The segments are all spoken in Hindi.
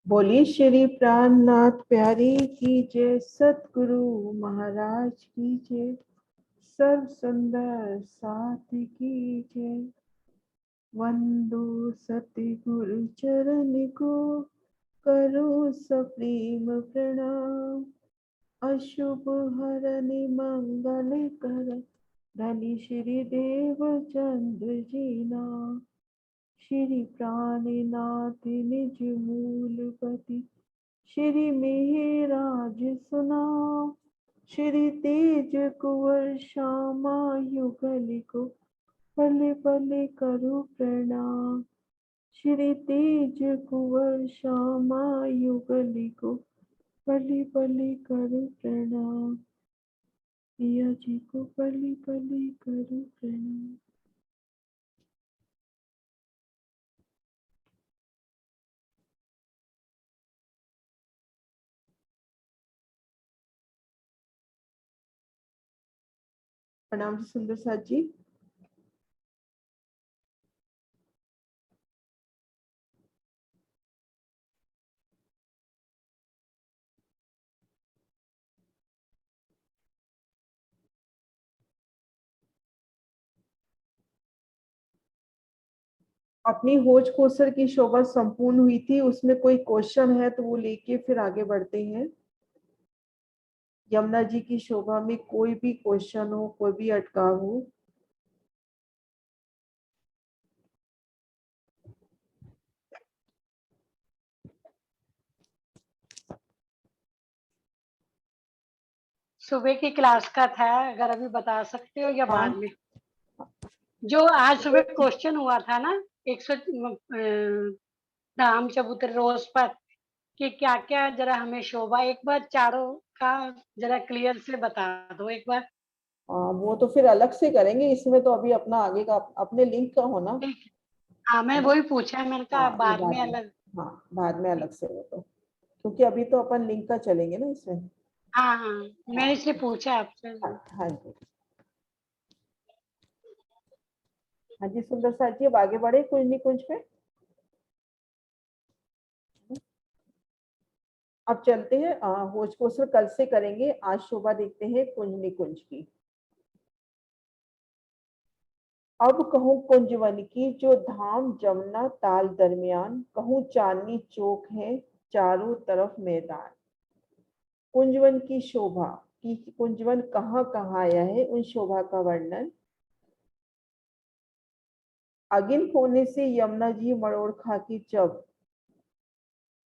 बोली श्री प्राणनाथ प्यारी की जय, सतगुरु महाराज की जय, सर्व सुंदर साथी की जय। वंदो सतगुरु चरण को, करो सप्रेम प्रणाम। अशुभ हरन मंगल कर, धनी श्री देव चंद्र जी नाम। श्री प्राणनाथ निज मूलपति, श्री मेहराज सुनाओ। श्री तेज कुंवर श्यामा युगल को, पले पले करो प्रणाम। श्री तेज कुंवर श्यामा युगल को, पले पले करो प्रणाम। पिया जी को पले पले करो प्रणाम। प्रणाम जी सुंदर साथ जी। अपनी होज कोसर की शोभा संपूर्ण हुई थी, उसमें कोई क्वेश्चन है तो वो लेके फिर आगे बढ़ते हैं। यमुना जी की शोभा में कोई भी क्वेश्चन हो, कोई भी अटकाव हो। सुबह की क्लास का था, अगर अभी बता सकते हो या बाद हाँ, में। जो आज सुबह क्वेश्चन हुआ था ना, 100 धाम चबूतरे रोज पर, कि क्या क्या, जरा हमें शोभा एक बार चारों का जरा क्लियर से बता दो एक बार। वो तो फिर अलग से करेंगे, इसमें तो अभी अपना आगे का अपने लिंक का होना ठीक है। हाँ, है मैं ना। वही पूछा, मैंने कहा हाँ, वो बाद में बाद में। अलग। हाँ, बाद में अलग से वो तो, क्योंकि अभी तो अपन लिंक का चलेंगे ना इसमें। हाँ हाँ, मैंने हाँ इसलिए पूछा आपसे। हाँ हाँ जी। हाँ जी सुंदर साथ जी, अब आगे बढ़े कुंज निकुंज पे। अब चलते हैं, होज कोसर कल से करेंगे, आज शोभा देखते हैं कुंज निकुंज की। अब कहूँ कुंजवन की, जो धाम जमुना ताल दरमियान, कहूँ चांदनी चौक है चारों तरफ मैदान। कुंजवन की शोभा, की कुंजवन कहाँ कहाँ आया है, उन शोभा का वर्णन। अगिन कोने से यमुना जी मरोड़ खा की जब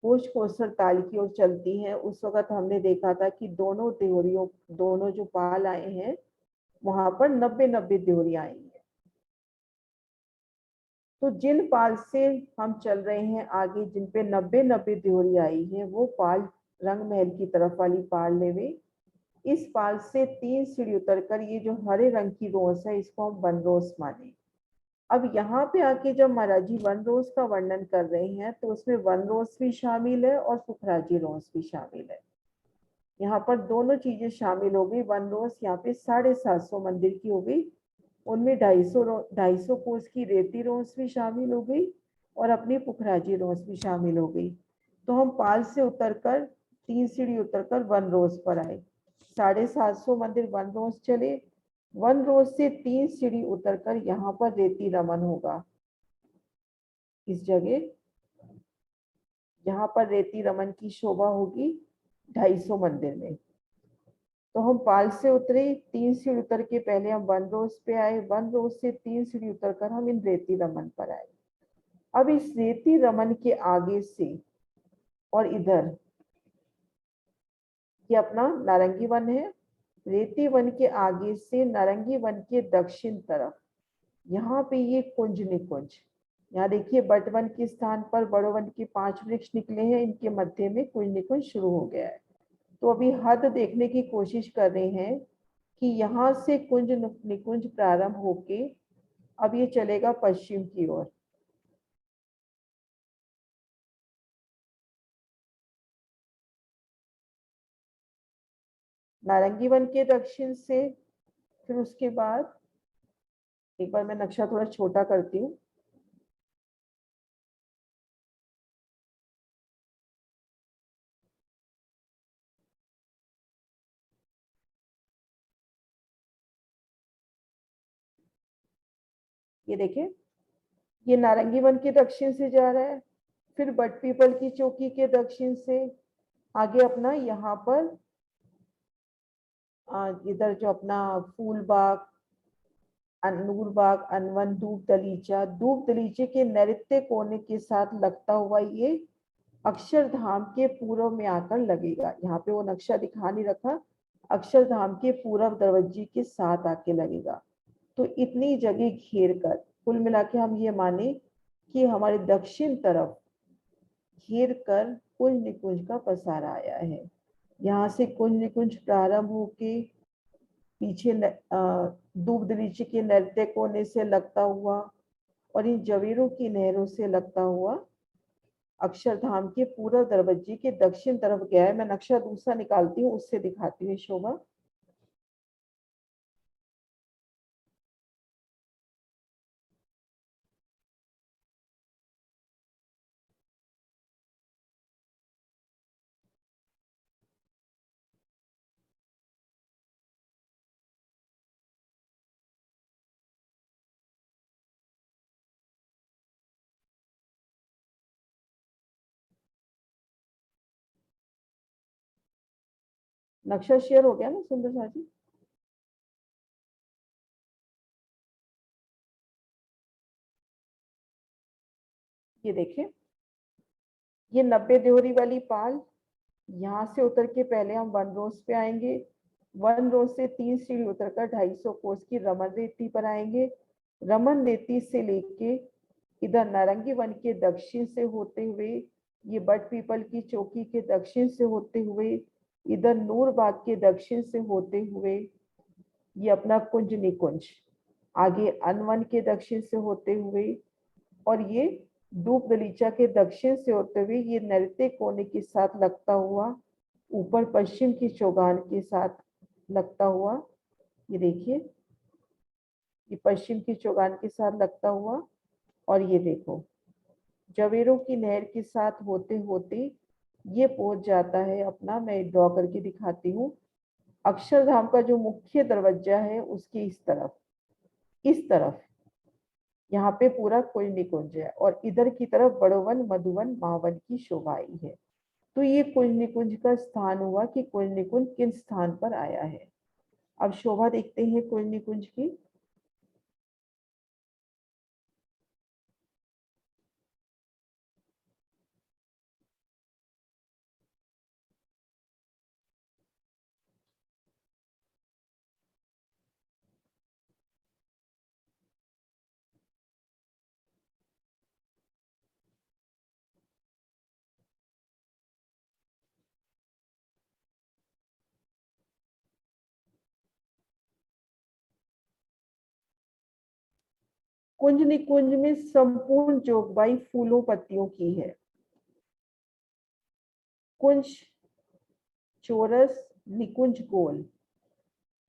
होश कोसर ताल की ओर चलती हैं, उस वक्त हमने देखा था कि दोनों देवरियों, दोनों जो पाल आए हैं वहां पर 90-90 देवरियां आई हैं। तो जिन पाल से हम चल रहे हैं आगे, जिन पे 90-90 देवरी आई है, वो पाल रंग महल की तरफ वाली पाल ले वे। इस पाल से 3 सीढ़ी उतरकर ये जो हरे रंग की रोस है, इसको हम वन रोस माने। अब यहाँ पे आके जब महाराज जी वन रोज का वर्णन कर रहे हैं, तो उसमें वन रोज भी शामिल है और सुखराजी रोज भी शामिल है। यहाँ पर दोनों चीजें शामिल हो गई। वन रोज यहाँ पे 750 मंदिर की हो गई, उनमें 250 कोस की रेती रोस भी शामिल हो गई और अपनी पुखराजी रोस भी शामिल हो गई। तो हम पाल से उतरकर 3 सीढ़ी उतरकर वन रोज पर आए। 750 मंदिर वन रोज चले, वन रोज से 3 सीढ़ी उतरकर यहाँ पर रेती रमन होगा। इस जगह यहाँ पर रेती रमन की शोभा होगी 250 मंदिर में। तो हम पाल से उतरे, 3 सीढ़ी उतर के पहले हम वन रोज पे आए, वन रोज से 3 सीढ़ी उतरकर हम इन रेती रमन पर आए। अब इस रेती रमन के आगे से और इधर, ये अपना नारंगी वन है। रेती वन के आगे से नारंगी वन के दक्षिण तरफ, यहाँ पे ये कुंज निकुंज। यहाँ देखिए बट वन के स्थान पर बड़ो वन के 5 वृक्ष निकले हैं, इनके मध्य में कुंज निकुंज शुरू हो गया है। तो अभी हद देखने की कोशिश कर रहे हैं कि यहाँ से कुंज निकुंज प्रारंभ होके अब ये चलेगा पश्चिम की ओर। नारंगी वन के दक्षिण से, फिर उसके बाद एक बार मैं नक्शा थोड़ा छोटा करती हूँ। ये देखें, ये नारंगी वन के दक्षिण से जा रहा है, फिर बट पीपल की चौकी के दक्षिण से आगे अपना यहाँ पर इधर जो अपना फूलबाग, नूरबाग, अनवन, धूप दलीचे के नैऋत्य कोने के साथ लगता हुआ ये अक्षरधाम के पूर्व में आकर लगेगा। यहाँ पे वो नक्शा दिखा नहीं रखा, अक्षरधाम के पूर्व दरवाजे के साथ आके लगेगा। तो इतनी जगह घेर कर कुल मिला के हम ये माने कि हमारे दक्षिण तरफ घेर कर कुंज निकुंज का पसारा आया है। यहाँ से कुंज निकुंज प्रारंभ होके पीछे दूब दरीचे के नैऋत्य कोने से लगता हुआ और इन जवेरों की नहरों से लगता हुआ अक्षरधाम के पूर्व दरवाजे के दक्षिण तरफ गया है। मैं नक्शा दूसरा निकालती हूँ, उससे दिखाती हूँ शोभा। नक्शा शेयर हो गया ना सुंदर सा जी? ये देखें, ये 90 देहरी वाली पाल, यहाँ से उतर के पहले हम वन रोज पे आएंगे। वन रोज से 3 सीढ़ी उतरकर 250 कोस की रमन रेती पर आएंगे। रमन रेती से लेके इधर नारंगी वन के दक्षिण से होते हुए ये बट पीपल की चौकी के दक्षिण से होते हुए इधर नूरबाग के दक्षिण से होते हुए ये अपना कुंज निकुंज, आगे अनवन के दक्षिण से होते हुए और ये धूप गलीचा के दक्षिण से होते हुए ये नैऋत्य कोने के साथ लगता हुआ ऊपर पश्चिम की चौगान के साथ लगता हुआ, ये देखिए, ये पश्चिम की चौगान के साथ लगता हुआ और ये देखो जवेरों की नहर के साथ होते होते ये पहुंच जाता है अपना, मैं ड्रॉ करके दिखाती हूँ, अक्षरधाम का जो मुख्य दरवाजा है उसके इस तरफ यहाँ पे पूरा कुंज निकुंज है और इधर की तरफ बड़ोवन, मधुवन, मावन की शोभा आई है। तो ये कुंज निकुंज का स्थान हुआ कि कुंज निकुंज किन स्थान पर आया है। अब शोभा देखते हैं कुंज निकुंज की। कुंज निकुंज में संपूर्ण जोगबाई फूलों पत्तियों की है। कुंज चौरस, निकुंज गोल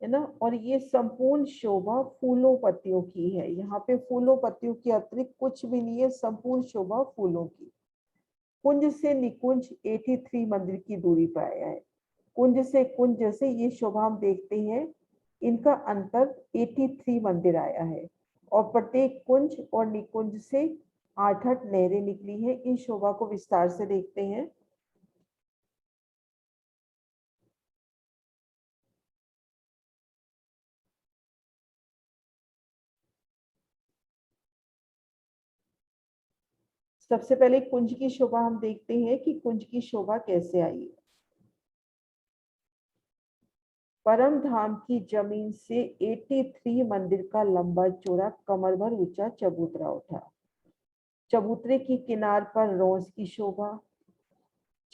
है ना, और ये संपूर्ण शोभा फूलों पत्तियों की है। यहाँ पे फूलों पत्तियों के अतिरिक्त कुछ भी नहीं है, संपूर्ण शोभा फूलों की। कुंज से निकुंज 83 मंदिर की दूरी पर आया है। कुंज से कुंज जैसे ये शोभा हम देखते हैं, इनका अंतर 83 मंदिर आया है और प्रत्येक कुंज और निकुंज से 8-8 नहरें निकली हैं। इन शोभा को विस्तार से देखते हैं। सबसे पहले कुंज की शोभा हम देखते हैं कि कुंज की शोभा कैसे आई। परम धाम की जमीन से 83 मंदिर का लंबा चौड़ा कमर भर ऊंचा चबूतरा उठा। चबूतरे की किनार पर रोज की शोभा,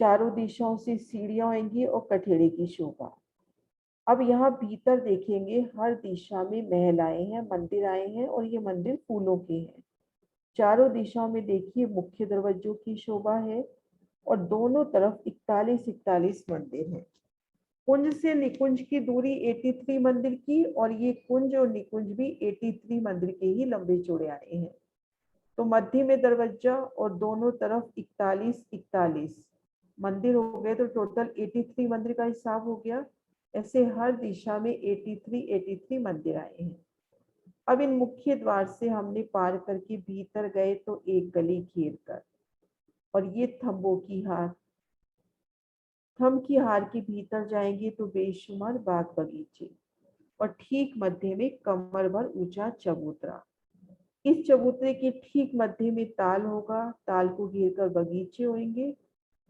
चारों दिशाओं से सीढ़ियां आएंगी और कठेड़े की शोभा। अब यहाँ भीतर देखेंगे, हर दिशा में महल आए हैं, मंदिर आए हैं और ये मंदिर फूलों के हैं। चारों दिशाओं में देखिए मुख्य दरवाजों की शोभा है और दोनों तरफ 41-41 मंदिर हैं। कुंज से निकुंज की दूरी 83 मंदिर की और ये कुंज और निकुंज भी 83 मंदिर के ही लंबे चौड़े आए हैं। तो मध्य में दरवाजा और दोनों तरफ 41-41 मंदिर हो गए, तो टोटल 83 मंदिर का हिसाब हो गया। ऐसे हर दिशा में 83-83 मंदिर आए हैं। अब इन मुख्य द्वार से हमने पार करके भीतर गए तो एक गली घेर कर, और ये थंबों की हार, थंब की हार के भीतर जाएंगे तो बेशुमार बाग बगीचे, और ठीक मध्य में कमर भर ऊंचा चबूतरा। इस चबूतरे के ठीक मध्य में ताल होगा, ताल को घेर कर बगीचे होंगे,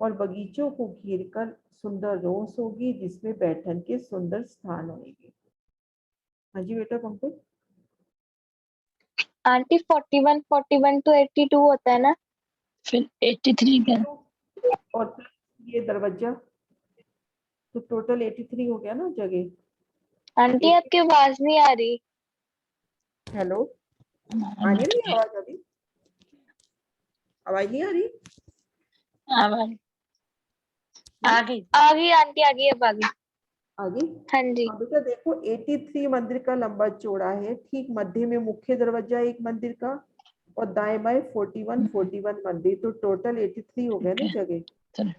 और बगीचों को घेर कर सुंदर रोस होगी जिसमें बैठन के सुंदर स्थान होंगे। हाँ जी बेटा पंकज। आंटी 41 to 82 होता है ना? फिर 83 का और प्लस ये दरवाजा, तो टोटल 83 हो गया ना जगह। आंटी आपकी आवाज नहीं आ रही। हेलो, आ रही नहीं आवाज? अभी आवाज नहीं आ रही? आवाज आ गई। आ गई आंटी, आ गई, अब आ गई। आगे हाँ जी। अब बेटा देखो 83 मंदिर का लंबा चौड़ा है, ठीक मध्य में मुख्य दरवाजा एक मंदिर का, और दाएं बाएं 41 मंदिर, तो टोटल 83 हो गया ना जगह, चलो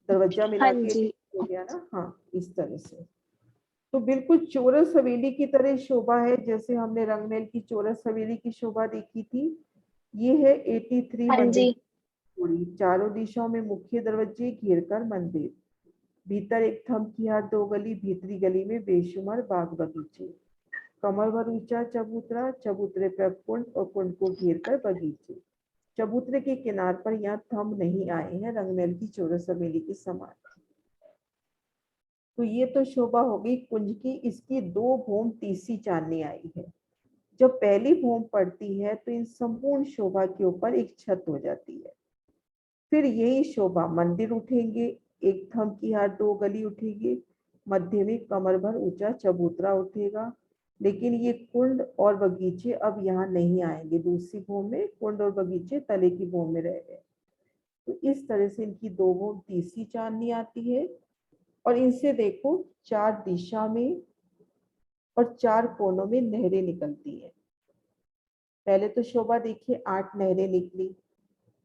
दरवाजा मिला हाँ के जी। 83 हो गया ना। हाँ, इस तरह से तो बिल्कुल चौरस हवेली की तरह शोभा है, जैसे हमने रंगमहल की चौरस हवेली की शोभा देखी थी। ये है 83 हाँ मंदिर जी। की पूरी, चारों दिशाओं में मुख्य दरवाजे घेर कर मंदिर, भीतर एक थंब की हार दो गली, भीतरी गली में बेशुमार बाग बगीचे, कमर भर ऊंचा चबूतरा, चबूतरे पर कुंड और कुंड को घेर कर बगीचे। चबूतरे के किनार पर यहाँ थंब नहीं आए हैं रंगमहल की चौरस हवेली के समान। तो ये तो शोभा हो गई कुंज की, इसकी दो भूम तीसरी चांदनी आई है। जब पहली भूम पड़ती है तो इन संपूर्ण शोभा के ऊपर एक छत हो जाती है। फिर यही शोभा मंदिर उठेंगे, एक थंब की हार दो गली उठेगी, मध्य में कमर भर ऊंचा चबूतरा उठेगा। लेकिन ये कुंड और बगीचे अब यहाँ नहीं आएंगे, दूसरी भूम में कुंड और बगीचे तले की भूम में रह गए। तो इस तरह से इनकी दो भूम तीसरी चांदनी आती है, और इनसे देखो चार दिशा में और चार कोनों में नहरें निकलती हैं। पहले तो शोभा देखिए 8 नहरें निकली,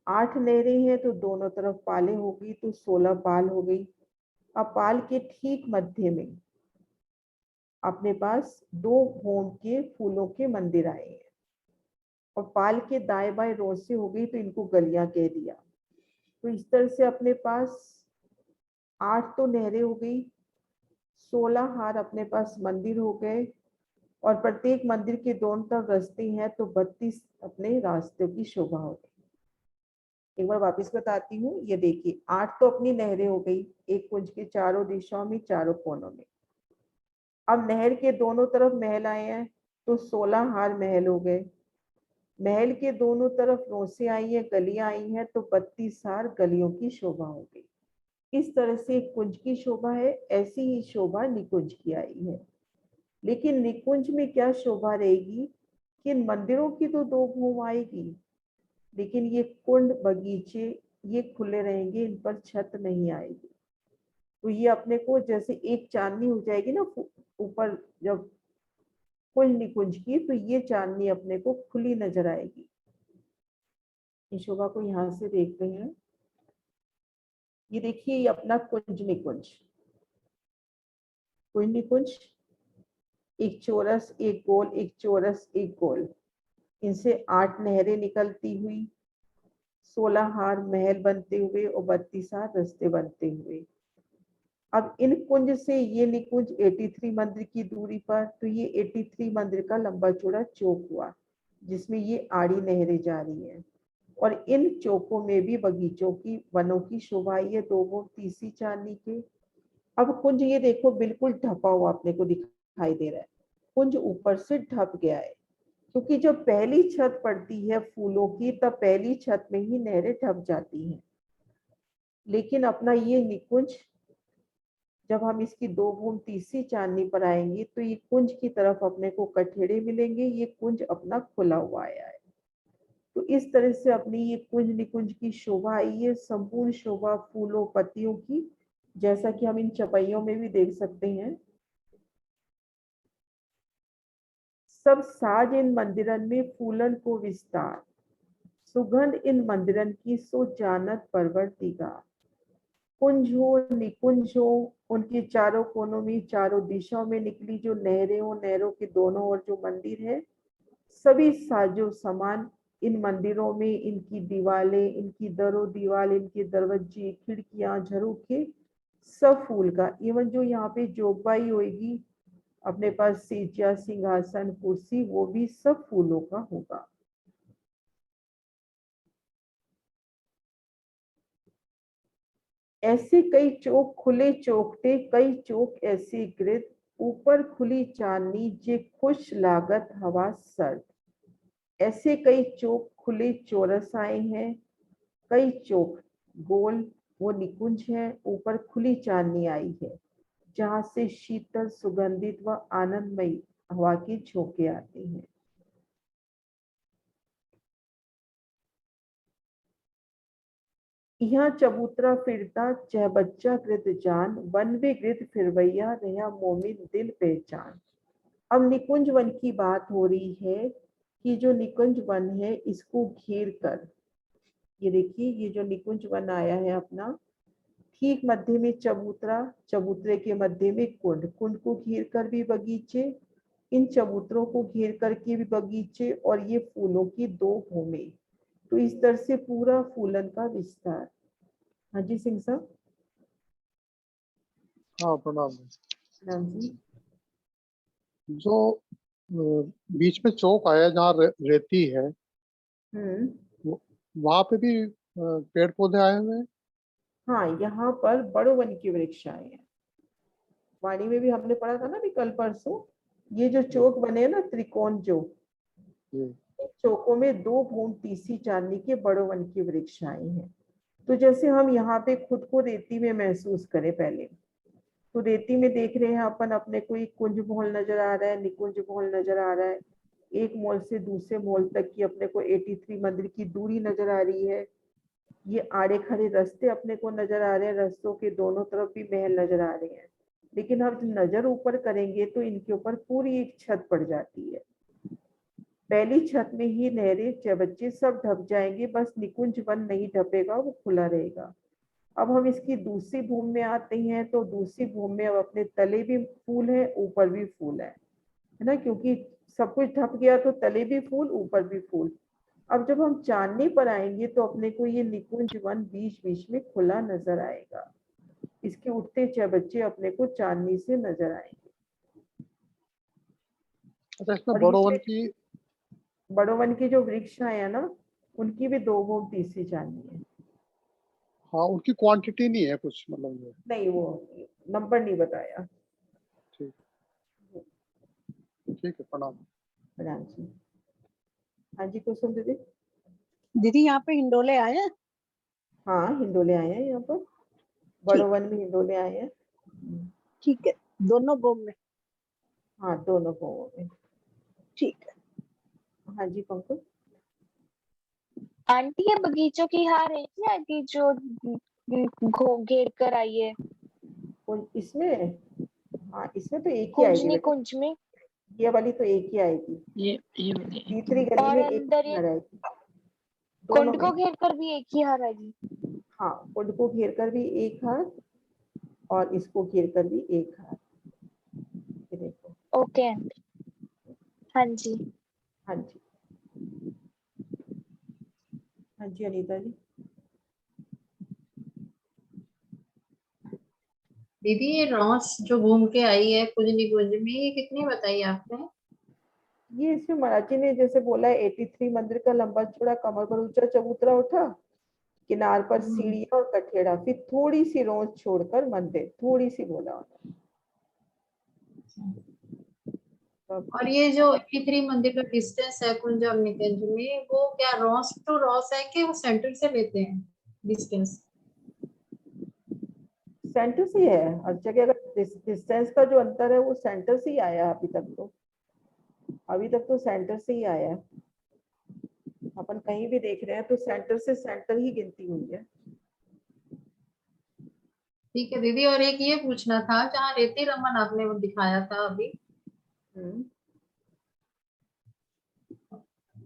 8 नहरें हैं तो दोनों तरफ पाले हो गई, तो 16 पाल हो गई। अब पाल के ठीक मध्य में अपने पास दो होम के फूलों के मंदिर आए हैं, और पाल के दाएं बाएं रोसे हो गई, तो इनको गलियां कह दिया। तो इस तरह से अपने पास 8 तो नहरें हो गई, 16 हार अपने पास मंदिर हो गए, और प्रत्येक मंदिर के दोनों तरफ रास्ते हैं, तो 32 अपने रास्तों की शोभा हो गई। एक बार वापस बताती हूँ, ये देखिए 8 तो अपनी नहरें हो गई, एक कुंज के चारों दिशाओं में चारों कोनों में। अब नहर के दोनों तरफ महल आए हैं, तो 16 हार महल हो गए। महल के दोनों तरफ रोसे आई है, गलियां आई हैं, तो 32 हार गलियों की शोभा हो गई। इस तरह से कुंज की शोभा है, ऐसी ही शोभा निकुंज की आई है। लेकिन निकुंज में क्या शोभा रहेगी कि इन मंदिरों की तो दो भूम आएगी, लेकिन ये कुंड बगीचे ये खुले रहेंगे, इन पर छत नहीं आएगी। तो ये अपने को जैसे एक चांदनी हो जाएगी ना ऊपर, जब कुंज निकुंज की, तो ये चांदनी अपने को खुली नजर आएगी। इस शोभा को यहाँ से देखते हैं, ये देखिए ये अपना कुंज निकुंज, कुंज निकुंज एक चौरस एक गोल, एक चौरस एक गोल, इनसे 8 नहरें निकलती हुई, 16 हार महल बनते हुए, और 32 हार रास्ते बनते हुए। अब इन कुंज से ये निकुंज 83 मंदिर की दूरी पर, तो ये 83 मंदिर का लंबा चौड़ा चौक हुआ, जिसमें ये आड़ी नहरें जा रही हैं। और इन चौकों में भी बगीचों की वनों की शोभा ये दो वो तीसरी चांदनी के। अब कुंज ये देखो बिल्कुल ढपा हुआ अपने को दिखाई दे रहा है, कुंज ऊपर से ढप गया है, क्योंकि जब पहली छत पड़ती है फूलों की, तब पहली छत में ही नहरें ढप जाती हैं। लेकिन अपना ये निकुंज, जब हम इसकी दो बूंद तीसरी चांदनी पर आएंगे, तो ये कुंज की तरफ अपने को कठेड़े मिलेंगे, ये कुंज अपना खुला हुआ आया है। तो इस तरह से अपनी ये कुंज निकुंज की शोभा आई है, संपूर्ण शोभा फूलों पत्तियों की, जैसा कि हम इन चपैयों में भी देख सकते हैं। सब साज इन मंदिरन में फूलन को विस्तार, सुगंध इन मंदिरन की सो जानत परवर्तिका। कुंज हो निकुंज हो, उनके चारों कोनों में चारों दिशाओं में निकली जो नहरें हो, नहरों के दोनों ओर जो मंदिर है, सभी साजो सामान इन मंदिरों में, इनकी दीवारें, इनकी दरो दीवार, इनके दरवाजे, खिड़कियां, झरोखे, सब फूल का। इवन जो यहाँ पे जोगबाई होगी, अपने पास सेजिया, सिंहासन, कुर्सी, वो भी सब फूलों का होगा। ऐसे कई चौक खुले चौखटे, कई चौक ऐसे गिरद, ऊपर खुली चांदनी जे खुश लागत हवा सर्द। ऐसे कई चौक खुले चौरस आए हैं, कई चौक गोल, वो निकुंज है, ऊपर खुली चांदनी आई है, जहां से शीतल, सुगंधित व आनंदमयी हवा की झोंके आती हैं। यहाँ चबूतरा फिरता चह बच्चा कृत जान, वन वे गृत फिरवैया रहा मोमिन दिल पहचान। अब निकुंज वन की बात हो रही है कि जो निकुंज वन है, इसको घेर कर, ये देखिए, ये जो निकुंज वन आया है अपना, ठीक मध्य में चबूतरा, चबूतरे के मध्य में कुंड, कुंड को घेर कर भी बगीचे, इन चबूतरों को घेर करके भी बगीचे, और ये फूलों की दो भूमि। तो इस तरह से पूरा फूलन का विस्तार। हाँ जी सिंह साहब। हाँ प्रणाम। राम जी। जो बीच में चौक आया जहाँ रेती है, वहां पे भी पेड़ पौधे आए हुए हैं। हाँ, यहाँ पर बड़ो वन के वृक्ष आए हैं। वाणी में भी हमने पढ़ा था ना भी कल परसों, ये जो चौक बने ना त्रिकोण, जो इन चौकों में 2 भूम तीसी चांदनी के बड़ो वन के वृक्ष आए हैं। तो जैसे हम यहाँ पे खुद को रेती में महसूस करें पहले, तो रेती में देख रहे हैं अपन, अपने को एक कुंज महल नजर आ रहा है, निकुंज महल नजर आ रहा है, एक मॉल से दूसरे मॉल तक की अपने को 83 मंदिर की दूरी नजर आ रही है। ये आड़े खड़े रास्ते अपने को नजर आ रहे हैं, रास्तों के दोनों तरफ भी महल नजर आ रहे हैं। लेकिन हम नजर ऊपर करेंगे तो इनके ऊपर पूरी एक छत पड़ जाती है। पहली छत में ही नहरें, चबच्चे सब ढप जाएंगे, बस निकुंज वन नहीं ढपेगा, वो खुला रहेगा। अब हम इसकी दूसरी भूमि में आते हैं, तो दूसरी भूमि में अब अपने तले भी फूल है, ऊपर भी फूल है ना, क्योंकि सब कुछ ढप गया तो तले भी फूल, ऊपर भी फूल। अब जब हम चांदनी पर आएंगे तो अपने को ये निकुंज वन बीच बीच में खुला नजर आएगा। इसके उठते चबच्चे अपने को चांदनी से नजर आएंगे। अच्छा, इसमें और बड़ो ये वन की, बड़ो वन के जो वृक्ष है ना, उनकी भी 2 भूम तीसरी चांदनी है। हाँ उनकी क्वांटिटी नहीं है कुछ, मतलब ये। नहीं, वो नंबर नहीं बताया। ठीक, ठीक है, प्रणाम। प्रणाम जी। हाँ जी कुसुम दीदी। दीदी यहाँ पे हिंडोले आए हैं। हाँ, हिंडोले आए हैं यहाँ पर, बड़ो वन में हिंडोले आए हैं। ठीक है, दोनों गोम में। हाँ, दोनों भूमों में। ठीक है। हाँ जी पंकज। आंटी ये बगीचों की हार है क्या कि जो घेर कर आई है? इसमें, हाँ इसमें तो एक ही कुंज आएगी बेटा, निकुंज में। ये वाली तो एक ही आएगी। ये वाली तीसरी गली और में एक अंदर ही ये हार आएगी, दोनों कुंड में। को घेर कर भी एक ही हार आएगी? हाँ, कुंड को घेर कर भी एक हार, और इसको घेर कर भी एक हार। ये देखो। Okay aunty. हाँ जी। हाँ जी। हाँ जी अनीता जी। दीदी ये रॉस जो घूम के आई है कुंजनी कुंज में, ये कितनी बताई आपने? ये इसमें मराठी ने जैसे बोला है, 83 मंदिर का लंबा चौड़ा कमर पर ऊंचा चबूतरा उठा, किनार पर सीढ़ियां और कठेड़ा, फिर थोड़ी सी रोज छोड़कर मंदिर, थोड़ी सी बोला उन्होंने। और ये जो 83 मंदिर का डिस्टेंस है कुंज और निकुंज में, वो क्या रॉस टू रॉस है कि वो सेंटर से लेते हैं डिस्टेंस? सेंटर से ही है हर जगह, अगर डिस्टेंस का जो अंतर है वो सेंटर से ही आया है अभी तक तो। अभी तक तो सेंटर से ही आया है। अपन कहीं भी देख रहे हैं तो सेंटर से सेंटर ही गिनती हुई है। ठीक है दीदी, और एक ये पूछना था, जहाँ रेती रमन आपने वो दिखाया था अभी,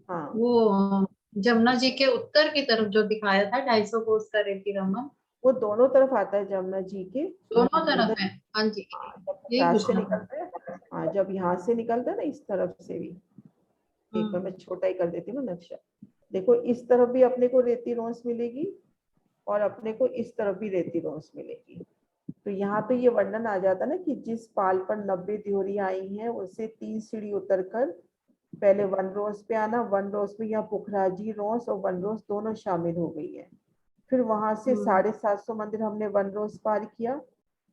हाँ, वो जमुना जी के उत्तर की तरफ जो दिखाया था 250 कोस का रेती रमन, वो दोनों तरफ आता है जमुना जी के। दोनों तरफ उधर, है? हाँ जी, हाँ, जब यही यहाँ से पूछना था। निकलता है, हाँ जब यहाँ से निकलता है ना, इस तरफ से भी एक बार मैं छोटा ही कर देती हूँ ना नक्शा। देखो इस तरफ भी अपने को रेती रोंस मिलेगी और अपने को इस तरफ भी रेती रोंस मिलेगी। तो यहाँ पे ये वर्णन आ जाता ना कि जिस पाल पर 90 ड्योरियां आई हैं उससे 3 सीढ़ी उतरकर पहले वन रोज पे आना, वन रोज में यहाँ पुखराजी रोस और वन रोज दोनों शामिल हो गई है। फिर वहां से 750 मंदिर हमने वन रोज पार किया,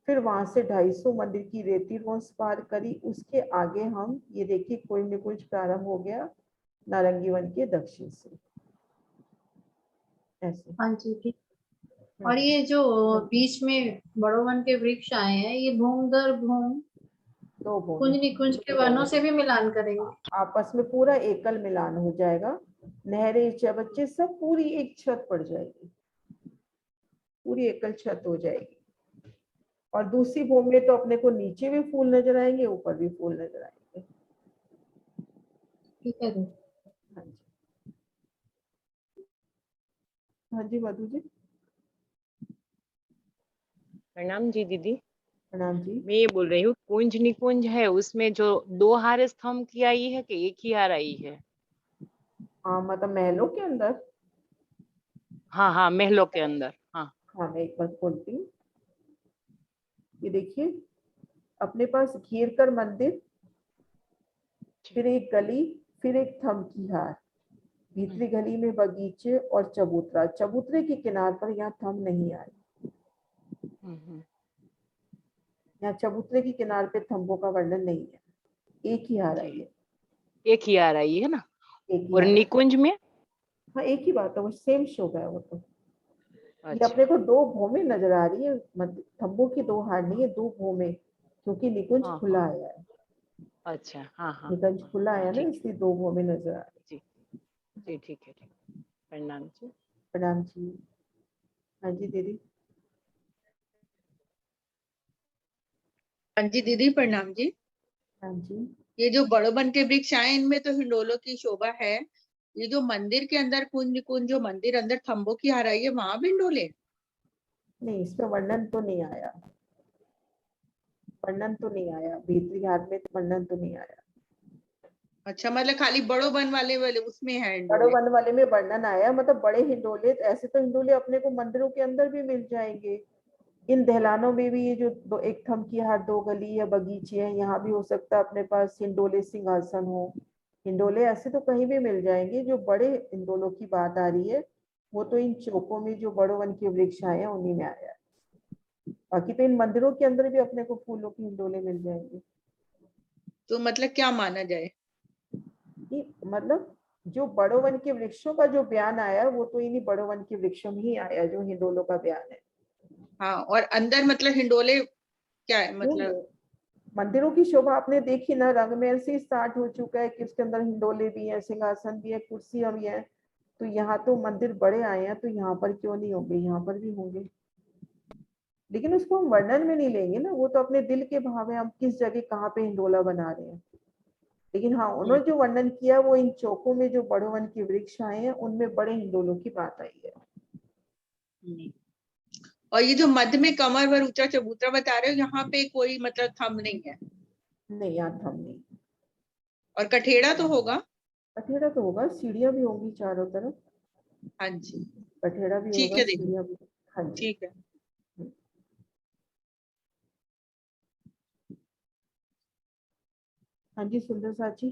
फिर वहां से 250 मंदिर की रेती रोज पार करी। उसके आगे हम ये देखिए कोई निकुंज प्रारंभ हो गया नारंगी वन के दक्षिण से, ऐसे। हाँ जी ठीक। और ये जो बीच में बड़ो वन के वृक्ष आए हैं, ये भूम दर भूम दो कुंज भूमि निकुंज के वनों से भी मिलान करेंगे। आपस में पूरा एकल मिलान हो जाएगा। नहरें चबच्चे सब पूरी एक छत पड़ जाएगी, पूरी एकल छत हो जाएगी। और दूसरी भूमि में तो अपने को नीचे भी फूल नजर आएंगे, ऊपर भी फूल नजर आएंगे। ठीक है। हाँ जी, हाँ जी मधु जी। प्रणाम जी दीदी। प्रणाम जी। मैं ये बोल रही हूँ कुंज निकुंज है उसमें जो 2 हार स्तंभ की आई है कि एक ही हार आई है? हाँ मतलब महलों के अंदर। हाँ हाँ महलों के अंदर। हाँ हाँ मैं एक बार खोलती हूँ। ये देखिए अपने पास घेर कर मंदिर, फिर एक गली, फिर एक थम की हार, भीतरी गली में बगीचे और चबूतरा। चबूतरे के किनार पर यहाँ थम नहीं आई। यहाँ चबूतरे के किनार पे थम्बों का वर्णन नहीं है, एक ही हार आई है। एक ही हार आई है ना? एक ही और हार। निकुंज में? हाँ एक ही बात है, वो सेम शोभा है वो तो। ये अच्छा अपने को 2 भूमि नजर आ रही है, थम्बों की 2 हार नहीं है, 2 भूमि, क्योंकि निकुंज हाँ खुला हाँ आया है। अच्छा हाँ हाँ निकुंज खुला आया ना, ठीक इसलिए 2 भूमि नजर आ रही जी ठीक है ठीक। प्रणाम जी। है। प्रणाम जी। हाँ जी दीदी। हाँ जी दीदी प्रणाम जी। हाँ जी। ये जो बड़ोबन के वृक्ष आए इनमें तो हिंडोलों की शोभा है। ये जो मंदिर के अंदर कुंज कुंज जो मंदिर अंदर थंबों की हार आई है वहां भी हिंडोले? नहीं इसमें वर्णन तो नहीं आया, वर्णन तो नहीं आया, भीतरी हार में वर्णन तो नहीं आया। अच्छा मतलब खाली बड़ोबन वाले वाले उसमें है बड़ो हिंडोले? वन वाले में वर्णन आया, मतलब बड़े हिंडोले। ऐसे तो हिंडोले अपने को मंदिरों के अंदर भी मिल जाएंगे। इन दहलानों में भी ये जो एक थम की हार, 2 गली या बगीचे हैं, यहाँ भी हो सकता है अपने पास हिंडोले सिंहासन हो। हिंडोले ऐसे तो कहीं भी मिल जाएंगे। जो बड़े हिंडोलों की बात आ रही है वो तो इन चौकों में जो बड़ो वन के वृक्ष आए हैं उन्हीं में आया है। बाकी तो इन मंदिरों के अंदर भी अपने को फूलों की हिंडोले मिल जाएंगे। तो मतलब क्या माना जाए? कि मतलब जो बड़ो वन के वृक्षों का जो बयान आया वो तो इन्हीं बड़ो वन के वृक्षों में ही आया जो हिंडोलों का बयान है। हाँ और अंदर मतलब हिंडोले क्या है मतलब? मंदिरों की शोभा आपने देखी ना, रंगमहल से स्टार्ट हो चुका है कि उसके अंदर हिंडोले भी है, सिंहासन भी है, कुर्सियां भी है। तो यहाँ तो मंदिर बड़े आए हैं, तो यहाँ पर क्यों नहीं होंगे, यहाँ पर भी होंगे। लेकिन उसको हम वर्णन में नहीं लेंगे ना, वो तो अपने दिल के भाव है, हम किस जगह कहाँ पे हिंडोला बना रहे हैं। लेकिन हाँ उन्होंने जो वर्णन किया वो इन चौकों में जो बड़ो वन के वृक्ष आए हैं उनमें बड़े हिंडोलों की बात आई है। और ये जो मध्य में कमर भर ऊंचा चबूतरा बता रहे हो यहाँ पे कोई मतलब थंब नहीं है? नहीं यहाँ थम नहीं। और कठेड़ा तो होगा? कठेड़ा तो होगा, सीढ़ियां भी होंगी चारों तरफ। हाँ जी कठेड़ा भी ठीक होगा, है दीदी सीढ़ियां भी। हाँ जी। ठीक है। हाँ जी सुंदर साची।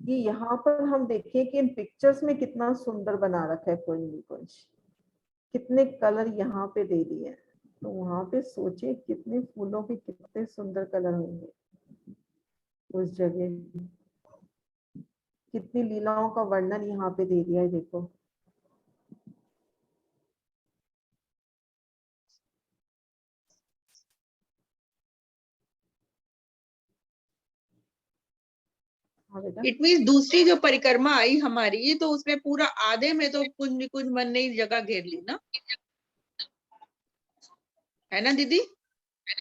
ये यहाँ पर हम देखें कि इन पिक्चर्स में कितना सुंदर बना रखा है कुंज निकुंज, कितने कलर यहाँ पे दे दिए हैं। तो वहां पे सोचे कितने फूलों के कितने सुंदर कलर होंगे उस जगह। कितनी लीलाओं का वर्णन यहाँ पे दे दिया है, देखो। हाँ बेटा। इट मीन दूसरी जो परिक्रमा आई हमारी तो उसमें पूरा आधे में तो कुंज निकुंज मन ने जगह घेर ली ना, है ना दीदी?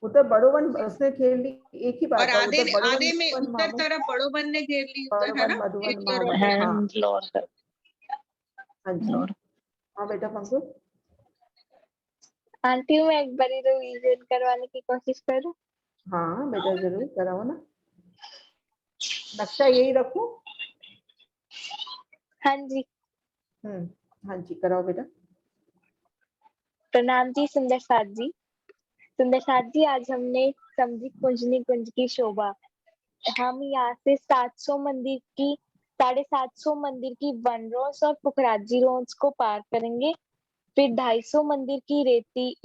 उधर बड़ो वन उसने खेल ली, एक ही बात और है, आधे उधर बड़ो वन आधे में मधुवन उत्तर महामहिम, तरफ बड़ो वन ने घेर ली उधर, है बड़ो वन ना, मधुवन एक और महामहिम, हाँ लोअर हाँ जी, हाँ बेटा पंकज। आंटी मैं एक बारी रिवीजन करवाने की कोशिश करूँ। हाँ बेटा जरूर कराओ ना, नक्शा यही रखो। हाँ जी। हाँ जी कराओ बेटा। प्रणाम जी सुंदर साथ जी। सुंदर साथ जी, आज हमने समझी कुंजनी कुंज की शोभा। हम यहाँ से 700 मंदिर की 750 मंदिर की वन रोज और पुखराजी रोज को पार करेंगे। फिर 250 मंदिर की रेती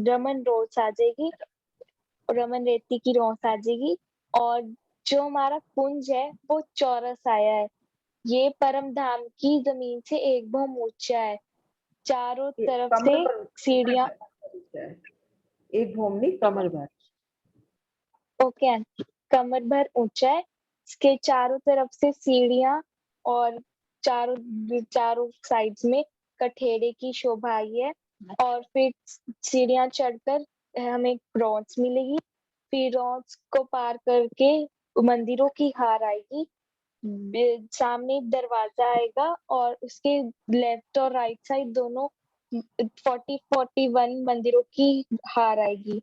रमन रोज आ जाएगी, रमन रेती की रोज आ जाएगी। और जो हमारा कुंज है वो चौरस आया है। ये परम धाम की जमीन से एक भौम ऊंचा है। चारों तरफ से कमर पर सीढ़ियां। एक भूमि नहीं, कमर भर। ओके आंटी, कमर भर ऊंचा है। इसके चारों तरफ से सीढ़ियां और चारों साइड्स में कठेरे की शोभा आई है। और फिर सीढ़ियां चढ़कर हमें ब्रॉन्ज मिलेगी। फिर ब्रॉन्ज को पार करके मंदिरों की हार आएगी। सामने एक दरवाजा आएगा और उसके लेफ्ट और राइट साइड दोनों 41 मंदिरों की हार आएगी।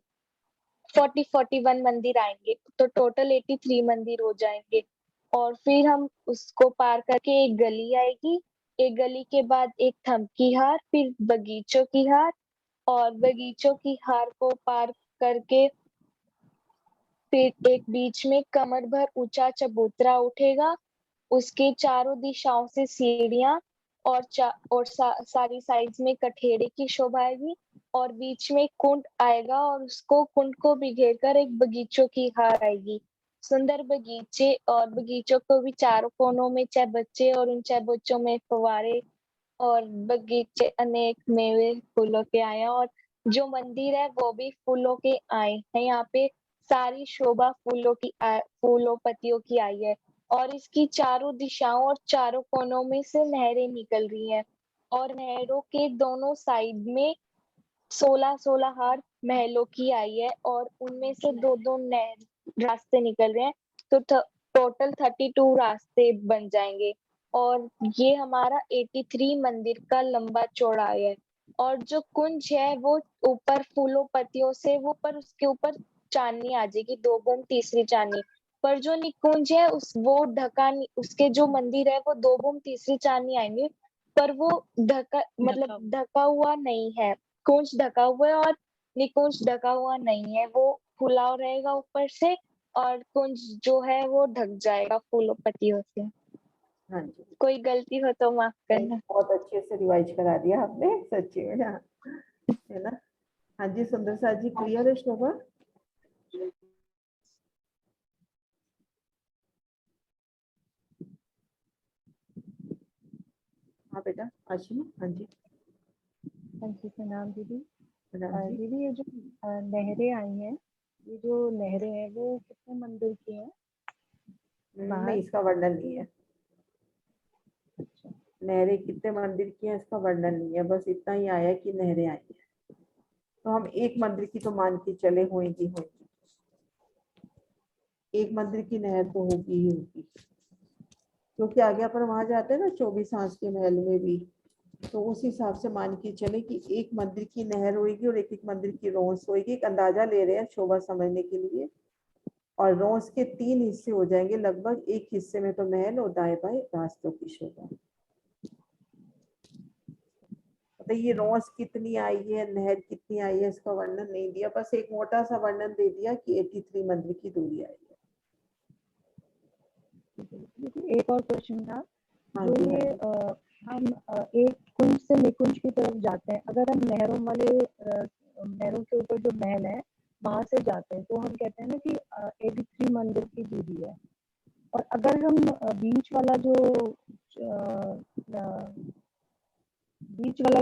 41 मंदिर आएंगे तो टोटल 83 मंदिर हो जाएंगे। और फिर हम उसको पार करके एक गली आएगी। एक गली के बाद एक थम की हार, फिर बगीचों की हार। और बगीचों की हार को पार करके फिर एक बीच में कमर भर ऊंचा चबूतरा उठेगा। उसके चारों दिशाओं से सीढ़ियां और सारी साइड्स में कठेरे की शोभा आएगी। और बीच में एक कुंड आएगा और उसको कुंड को बिखेर कर एक बगीचों की हार आएगी। सुंदर बगीचे और बगीचों को भी चारों कोनों में चाहे बच्चे और उन चाहे बच्चों में फव्वारे और बगीचे अनेक मेवे फूलों के आए हैं। और जो मंदिर है वो भी फूलों के आए हैं। यहाँ पे सारी शोभा फूलों पत्तियों की आई है। और इसकी चारों दिशाओं और चारों कोनों में से नहरें निकल रही हैं। और नहरों के दोनों साइड में 16 हार महलों की आई है। और उनमें से दो नहर रास्ते निकल रहे हैं। तो टोटल 32 रास्ते बन जाएंगे। और ये हमारा 83 मंदिर का लंबा चौड़ा है। और जो कुंज है वो ऊपर फूलों पत्तियों से वो पर उसके ऊपर चांदनी आ जाएगी, 2 बूंद तीसरी चांदनी। पर जो निकुंज है वो ढका उसके जो मंदिर है वो 2 बूंद तीसरी चांदनी आएंगे। पर वो ढका हुआ नहीं है। कुंज ढका हुआ है और निकुंज ढका हुआ नहीं है। वो खुला रहेगा ऊपर से और कुंज जो है वो ढक जाएगा फूलों पत्तियों से। हाँ जी, कोई गलती हो तो माफ करना। बहुत अच्छे से रिवाइज करा दिया आपने, सच्ची में ना, है ना। हाँ जी सुंदर साथ जी, क्लियर है शोभा? हाँ बेटा आशिमा। हाँ जी हाँ जी प्रणाम दीदी। प्रणाम जी। दीदी ये जो नहरें आई हैं, ये जो नहरें हैं वो कितने मंदिर की हैं? नहीं इसका वर्णन नहीं है। नहरें कितने मंदिर की हैं इसका वर्णन नहीं है, बस इतना ही आया कि नहरें आई हैं। तो हम एक मंदिर की तो मान के चले होंगी, एक मंदिर की नहर तो होगी ही होगी, क्योंकि आगे अपन वहां जाते हैं ना 24 हांस के महल में भी, तो उस हिसाब से मान के चले कि एक मंदिर की नहर होगी और एक मंदिर की रोंस होगी। एक अंदाजा ले रहे हैं शोभा समझने के लिए। और रोंस के 3 हिस्से हो जाएंगे लगभग, एक हिस्से में तो महल और दाएं बाएं रास्तों की शोभा। तो ये रोंस कितनी आई है, नहर कितनी आई है, इसका वर्णन नहीं दिया, बस एक मोटा सा वर्णन दे दिया कि 83 मंदिर की दूरी आई है। एक और क्वेश्चन था, हाँ जो जी, ये हाँ जी। हम एक कुंज से निकुंज की तरफ जाते हैं, अगर हम नहरों के ऊपर जो महल है वहां से जाते हैं तो हम कहते हैं ना कि 83 मंदिर की दूरी है। और अगर हम बीच वाला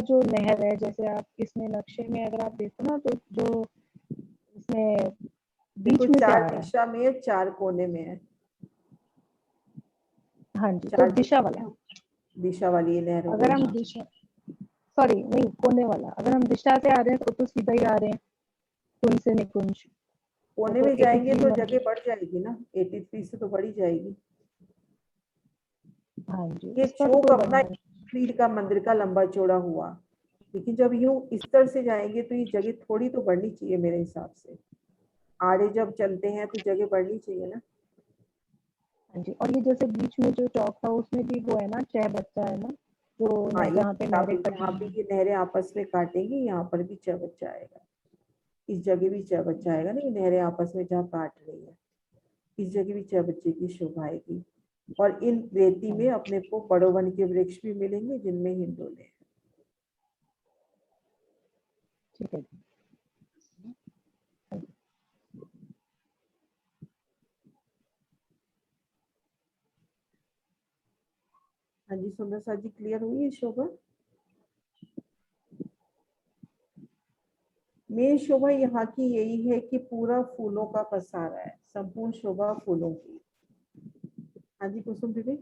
जो नहर है, जैसे आप इसमें नक्शे में अगर आप देखो ना तो जो इसमें बीच में से आ 4 रहा है। दिशा में 4 कोने में है। हाँ जी, तो 4 दिशा वाला, दिशा वाली ये नहर अगर हम दिशा, सॉरी नहीं कोने वाला, अगर हम दिशा से आ रहे हैं तो सीधा ही आ रहे हैं। कुंज से निकुंज। कोने तो में जाएंगे 83 तो मंदिर। जगह बढ़ जाएगी ना, 83 से तो बढ़ी जाएगी। हाँ जी, ये उसका चौक तो अपना बढ़िया है। फील्ड का मंदिर का लंबा चौड़ा हुआ, लेकिन जब यूं इस तरह से जाएंगे तो ये जगह थोड़ी तो बढ़नी चाहिए मेरे हिसाब से। आड़े जब चलते हैं तो जगह बढ़नी चाहिए ना। हाँ जी, और ये जैसे बीच में जो चौक था उसमें भी वो है ना, 6 बच्चा है ना, जो हाँ, जहाँ पे नहरें यहाँ कटी पे ये नहरें आपस में काटेंगी, यहाँ पर भी 6 बच्चा आएगा, इस जगह भी 6 बच्चा आएगा ना, ये नहरें आपस में जहाँ काट रही है, इस जगह भी 6 बच्चे की शोभा आएगी। और इन रेती में अपने को बड़ो वन के वृक्ष भी मिलेंगे जिनमें हिंडोले हैं। ठीक है। हाँ जी सुंदर सा जी, क्लियर हुई है शोभा? मेन शोभा यहाँ की यही है कि पूरा फूलों का पसारा है, संपूर्ण शोभा फूलों की। हाँ जी कुसुम दीदी।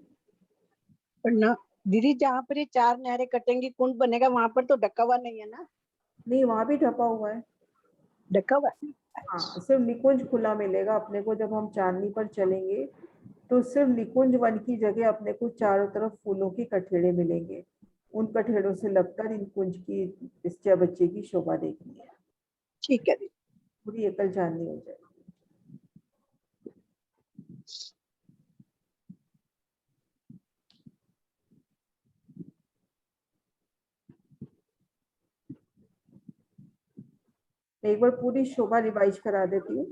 पर ना दीदी, जहाँ पर ये 4 नहरें कटेंगी कुंड बनेगा, वहां पर तो ढका हुआ नहीं है ना? नहीं, वहां भी ढका हुआ है। ढका हुआ है? हाँ, सिर्फ निकुंज खुला मिलेगा अपने को। जब हम चांदनी पर चलेंगे तो सिर्फ निकुंज वन की जगह अपने को चारों तरफ फूलों के कठेड़े मिलेंगे। उन कठेड़ों से लगकर इन कुंज की इस 6 बच्चे की शोभा देखनी है। ठीक है दीदी। पूरी एकल चांदनी हो जाएगी। मैं एक बार पूरी शोभा रिवाइज करा देती हूँ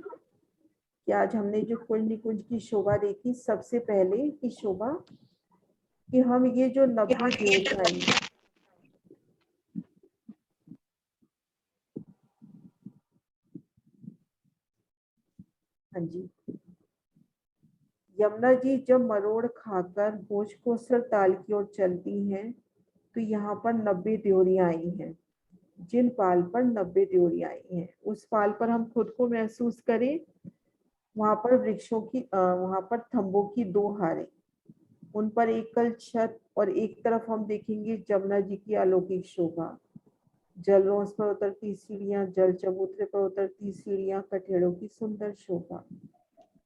कि आज हमने जो कुंज निकुंज की शोभा देखी, सबसे पहले की शोभा कि हम ये जो 90 देवताएं, हाँ जी, यमुना जी जब मरोड़ खाकर होश को सर ताल की ओर चलती हैं तो यहाँ पर 90 ड्योरियां आई हैं। जिन पाल पर 90 ड्योरियां आई हैं, उस पाल पर हम खुद को महसूस करें। वहां पर वृक्षों की वहां पर थंबों की 2 हारें, उन पर एकल छत, और एक तरफ हम देखेंगे जमुना जी की अलौकिक शोभा, जलरोस पर उतरती सीढ़ियां, जल चबूतरे पर उतरती सीढ़ियां, कठेड़ों की सुंदर शोभा।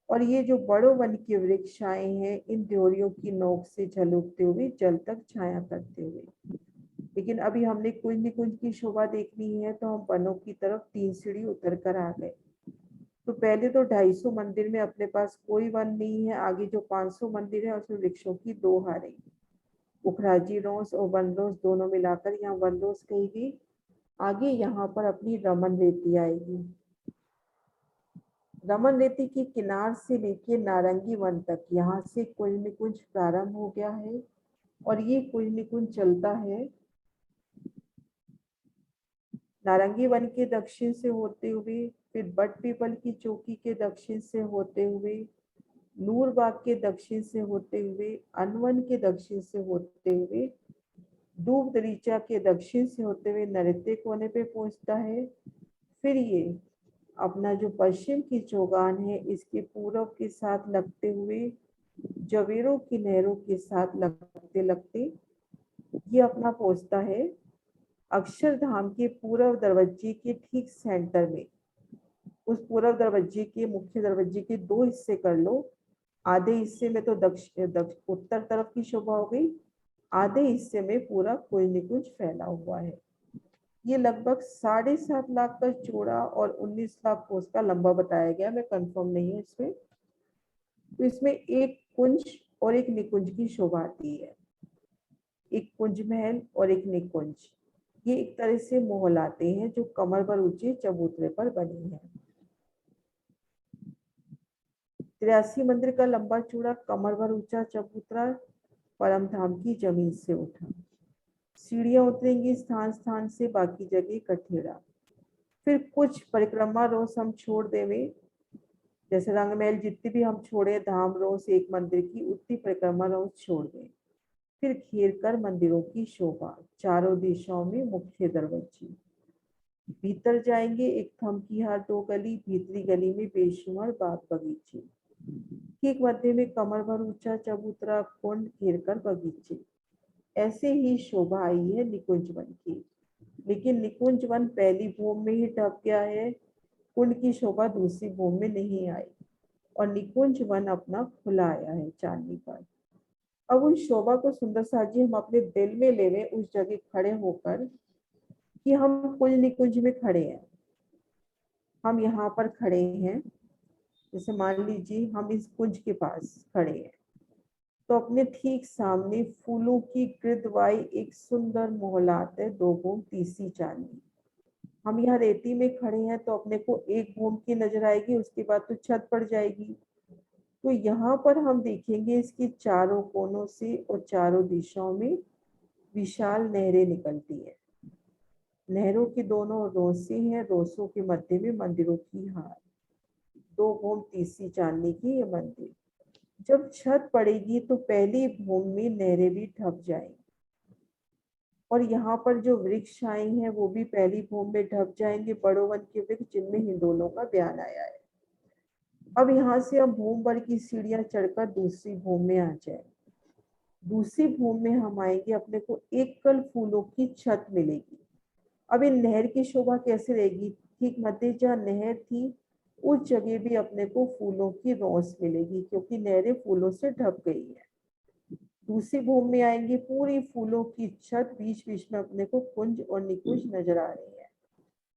और ये जो बड़ो वन के वृक्ष आए हैं, इन ड्योरियों की नोक से झलकते हुए जल तक छाया करते हुए। लेकिन अभी हमने कुंज निकुंज की शोभा देखनी है तो हम वनों की तरफ 3 सीढ़ी उतर कर आ गए। तो पहले तो 250 मंदिर में अपने पास कोई वन नहीं है। आगे जो 500 मंदिर है उसमें वृक्षों की 2 हारें, उखराजी रोस और वन रोस दोनों मिलाकर यहाँ वन रोस कहेगी। आगे यहाँ पर अपनी रमन रेती आएगी। रमन रेती के किनार से लेके नारंगी वन तक यहाँ से कुंज निकुंज प्रारंभ हो गया है, और ये कुंज निकुंज चलता है नारंगी वन के दक्षिण से होते हुए, फिर बट पीपल की चौकी के दक्षिण से होते हुए, नूरबाग के दक्षिण से होते हुए, अनवन के दक्षिण से होते हुए, डूब दरीचा के दक्षिण से होते हुए नृत्य कोने पे पहुंचता है। फिर ये अपना जो पश्चिम की चौगान है, इसके पूर्व के साथ लगते हुए जवेरों की नहरों के साथ लगते लगते ये अपना पहुंचता है अक्षरधाम के पूर्व दरवाजे के ठीक सेंटर में। उस पूर्व दरवाजे के मुख्य दरवाजे के 2 हिस्से कर लो। आधे हिस्से में तो उत्तर तरफ की शोभा हो गई, आधे हिस्से में पूरा कुंज निकुंज फैला हुआ है। ये लगभग 7.5 लाख का चौड़ा और 19 लाख कोस का लंबा बताया गया, मैं कंफर्म नहीं हूँ इसमें। तो इसमें एक कुंज और एक निकुंज की शोभा आती है, एक कुंज महल और एक निकुंज। ये एक तरह से महल आते हैं जो कमर भर ऊंचे चबूतरे पर बने हैं। 83 मंदिर का लंबा चौड़ा कमर भर ऊंचा चबूतरा परम धाम की जमीन से उठा। सीढ़ियां उतरेंगी स्थान स्थान से, बाकी जगह कठेड़ा। फिर कुछ परिक्रमा रोज हम छोड़ देवे, जैसे रंग महल जितनी भी हम छोड़े धाम रोज एक मंदिर की, उतनी परिक्रमा रोज छोड़ दें। फिर घेर कर मंदिरों की शोभा, चारों दिशाओं में मुख्य दरवाजे। भीतर जाएंगे, एक थम की हार 2 गली, भीतरी गली में बेशुमार बाग बगीचे। ठीक मध्य में कमर भर ऊंचा चबूतरा, कुंड, घेर कर बगीचे। ऐसे ही शोभा आई है निकुंज वन की। लेकिन निकुंज वन पहली भूमि में ही ढक गया है, कुंड की शोभा दूसरी भूमि में नहीं आई और निकुंज वन अपना खुला आया है चांदनी पर। अब उस शोभा को सुंदर साथ जी हम अपने दिल में ले लें, उस जगह खड़े होकर कि हम कुंज निकुंज में खड़े हैं, हम यहाँ पर खड़े हैं। जैसे मान लीजिए हम इस कुंज के पास खड़े हैं, तो अपने ठीक सामने फूलों की गिरदवाई एक सुंदर मोहलात है, 2 बूंद तीसरी चांदनी। हम यहाँ रेती में खड़े हैं तो अपने को एक बूंद की नजर आएगी, उसके बाद तो छत पड़ जाएगी। तो यहाँ पर हम देखेंगे इसकी चारों कोनों से और चारों दिशाओं में विशाल नहरें निकलती हैं। नहरों की दोनों रोसे हैं, रोसों के मध्य में मंदिरों की हार, 2 बूंद तीसरी चांदनी की ये मंदिर। जब छत पड़ेगी तो पहली भूमि में नहरें भी ढक जाएंगी और यहाँ पर जो वृक्ष आए हैं वो भी पहली भूमि में ढक जाएंगे, बड़ों वन के वृक्ष जिनमें हिंडोलों का बयान आया है। अब यहाँ से हम भूमि पर की सीढ़ियां चढ़कर दूसरी भूमि में आ जाए। दूसरी भूमि में हम आएंगे, अपने को एकल फूलों की छत मिलेगी। अब इन नहर की शोभा कैसे रहेगी, ठीक मध्य जहाँ नहर थी उस जगह भी अपने को फूलों की रौस मिलेगी, क्योंकि नहरें फूलों से ढक गई है। दूसरी भूमि में आएंगे, पूरी फूलों की छत, बीच बीच में अपने को कुंज और निकुंज नजर आ रही है।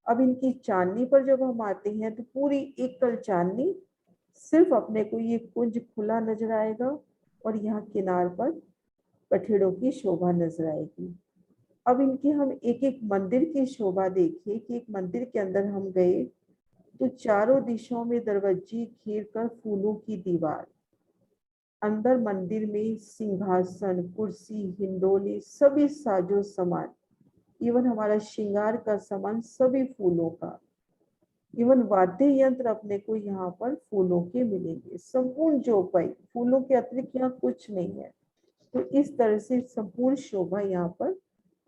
अब इनकी चांदनी पर जब हम आते हैं तो पूरी एकल चांदनी, सिर्फ अपने को ये कुंज खुला नजर आएगा और यहाँ किनार पर कठेड़ों की शोभा नजर आएगी। अब इनकी हम एक एक मंदिर की शोभा देखिए कि एक मंदिर के अंदर हम गए तो चारों दिशाओं में दरवाजे घेर कर फूलों की दीवार, अंदर मंदिर में सिंहासन, कुर्सी, हिंडोले, सभी साजो सामान, इवन हमारा श्रृंगार का सामान सभी फूलों का, इवन वाद्य यंत्र अपने को यहाँ पर फूलों के मिलेंगे। संपूर्ण चौपाई फूलों के अतिरिक्त यहाँ कुछ नहीं है। तो इस तरह से संपूर्ण शोभा यहाँ पर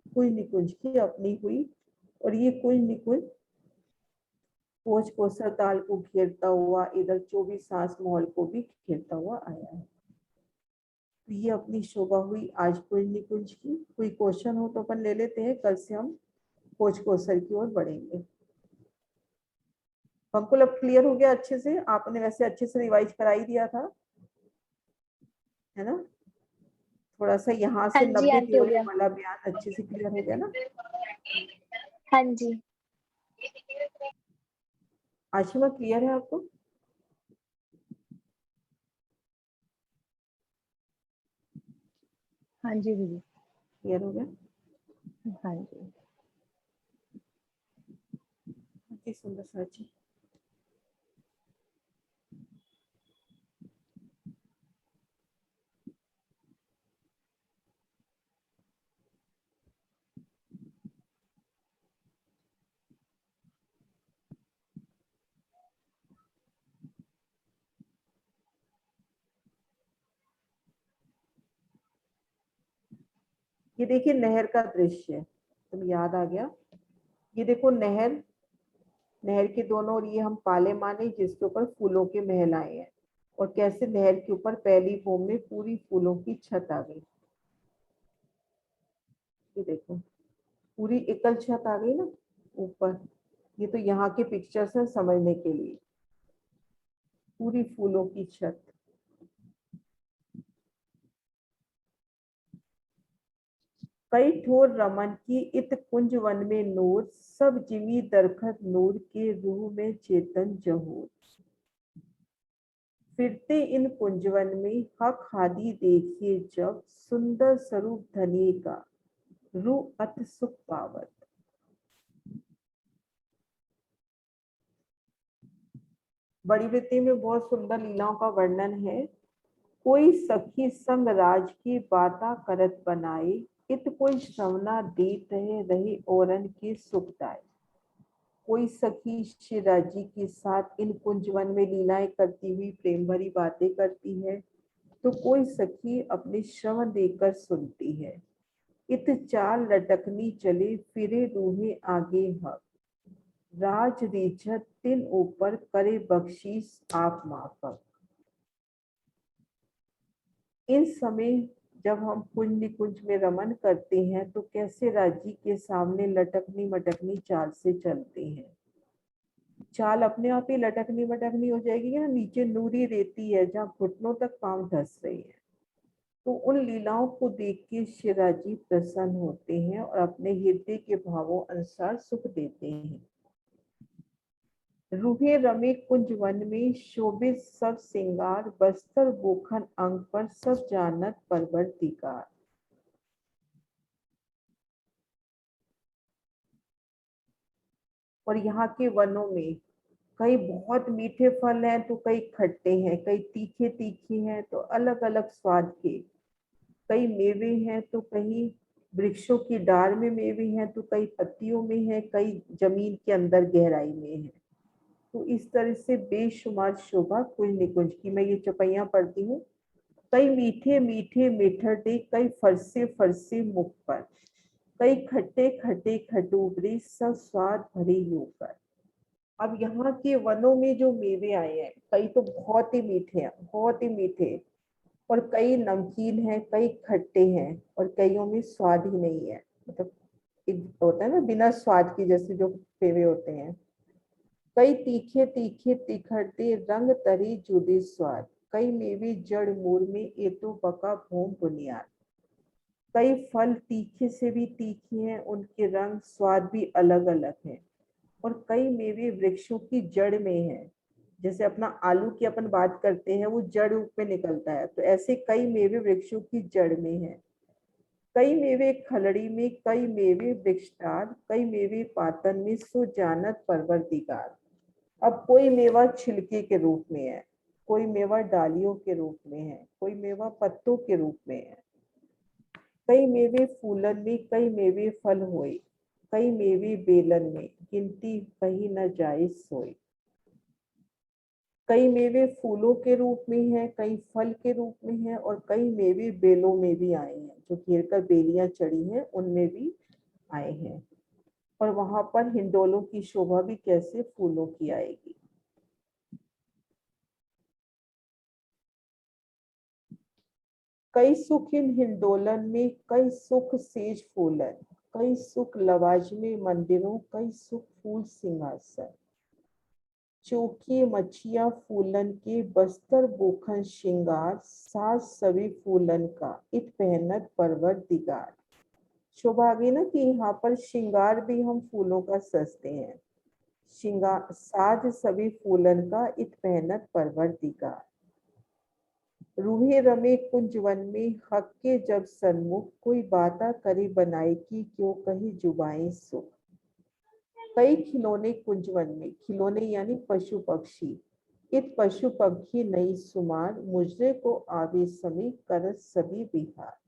कुंज निकुंज की अपनी हुई और ये कुंज निकुंज कोच कोसर ताल को घेरता हुआ इधर 24 सांस महल को भी घेरता हुआ आया है। तो ये अपनी शोभा हुई आज कुंज निकुंज की। कोई क्वेश्चन हो तो अपन ले लेते हैं, कल से हम कोच कोसर की ओर बढ़ेंगे। पंकुल अब क्लियर हो गया अच्छे से? आपने वैसे अच्छे से रिवाइज करा ही दिया था, है ना? थोड़ा सा यहाँ से हाँ जी 90 आंटी हो थ्योरी गया। वाला बयान अच्छे से क्लियर हो गया ना? हाँ जी। आशिमा क्लियर है आपको? हाँ जी दीदी। क्लियर हो गया? हाँ जी। अति सुंदर साची। ये देखिए नहर का दृश्य, तुम याद आ गया। ये देखो नहर, नहर के दोनों ओर ये हम पाले माने जिसके ऊपर फूलों के महल आए हैं और कैसे नहर के ऊपर पहली भूमि में पूरी फूलों की छत आ गई। ये देखो पूरी एकल छत आ गई ना ऊपर। ये तो यहाँ के पिक्चर्स हैं समझने के लिए। पूरी फूलों की छत, कई ठोर रमन की इत कुंज वन में नूर, सब जिमी दरखत नूर के रूह में चेतन जहूर। फिरते इन कुंजवन में हक हादी देखिए जब, सुंदर स्वरूप धनी का रूह अत सुख पावत। बड़ी वृत्ति में बहुत सुंदर लीलाओं का वर्णन है। कोई सखी संग राज की बाता करत बनाए, इत कोई श्रवणा देत रहे रहे औरन के सुखदाय। कोई सखी श्री राजी के साथ इन कुंजवन में लीलाएं करती हुई प्रेम भरी बातें करती है, तो कोई सखी अपने श्रवण देकर सुनती है। इत चाल लटकनी चले फिरे रूहे आगे हक, राज रीझत तिन ऊपर करे बख्शीश आप माफक। इन समय जब हम कुंज निकुंज में रमन करते हैं तो कैसे राजी के सामने लटकनी मटकनी चाल से चलते हैं। चाल अपने आप ही लटकनी वटकनी हो जाएगी ना, नीचे नूरी रेती है जहाँ घुटनों तक पांव धस रही है। तो उन लीलाओं को देख के शिवराजी प्रसन्न होते हैं और अपने हृदय के भावों अनुसार सुख देते हैं। रूहे रमे कुंज वन में शोभित सब सिंगार, बस्तर बोखन अंग पर सब जानत परवरदिगार। और यहाँ के वनों में कई बहुत मीठे फल हैं तो कई खट्टे हैं, कई तीखे तीखे हैं तो अलग अलग स्वाद के, कई मेवे हैं तो कहीं वृक्षों की डाल में मेवे हैं तो कई पत्तियों में है, कई जमीन के अंदर गहराई में है। तो इस तरह से बेशुमार शोभा कुंज निकुंज की। मैं ये चौपाइयां पढ़ती हूँ। कई मीठे मीठे मिठड़े, कई फरसे फरसे मुख पर, कई खट्टे खट्टे खटूबरे, सब स्वाद भरे यूं पर। अब यहाँ के वनों में जो मेवे आए हैं, कई तो बहुत ही मीठे हैं, बहुत ही मीठे, और कई नमकीन हैं, कई खट्टे हैं, और कईयों में स्वाद ही नहीं है। मतलब एक होता है ना बिना स्वाद की, जैसे जो मेवे होते हैं। कई तीखे तीखे तिखड़ते, रंग तरी जुदे स्वाद, कई मेवे जड़ मूल में, ये तो बका भूम बुनियाद। कई फल तीखे से भी तीखे हैं, उनके रंग स्वाद भी अलग अलग हैं। और कई मेवे वृक्षों की जड़ में हैं, जैसे अपना आलू की अपन बात करते हैं, वो जड़ में निकलता है, तो ऐसे कई मेवे वृक्षों की जड़ में हैं। कई मेवे खलड़ी में, कई मेवे वृक्षटार, कई मेवे पातन में, सो जानत परवरदिगार। अब कोई मेवा छिलके के रूप में है, कोई मेवा डालियों के रूप में है, कोई मेवा पत्तों के रूप में है। कई मेवे फूलन में, कई मेवे फल होए, कई मेवे बेलन में, गिनती कहीं न जाए सोए। कई मेवे फूलों के रूप में है, कई फल के रूप में है, और कई मेवे बेलों में भी आए हैं, जो घेर कर बेलियां चढ़ी हैं उनमें भी आए हैं। और वहां पर हिंडोलों की शोभा भी कैसे फूलों की आएगी। कई सुख इन हिंडोलन में, कई सुख सेज फूलन, कई सुख लवाजमे मंदिरों, कई सुख फूल सिंहासन। चोखी मछिया फूलन के, बस्तर बोखन श्रृंगार, साज सभी फूलन का, इत पहनत परवरदिगार। शोभा आ गई ना कि यहाँ पर श्रृंगार भी हम फूलों का सजते हैं। श्रृंगार साज सभी फूलन का, इत पहनत परवरदिगार। रूहे रमे कुंज वन में, हक के जब सन्मुख, कोई बाता करे बनाई की, क्यों कही जुबाएं सुख। कई खिलौने कुंज वन में, खिलौने यानी पशु पक्षी, इत पशु पक्षी नई सुमार, मुजरे को आवे समी, करत सभी बिहार।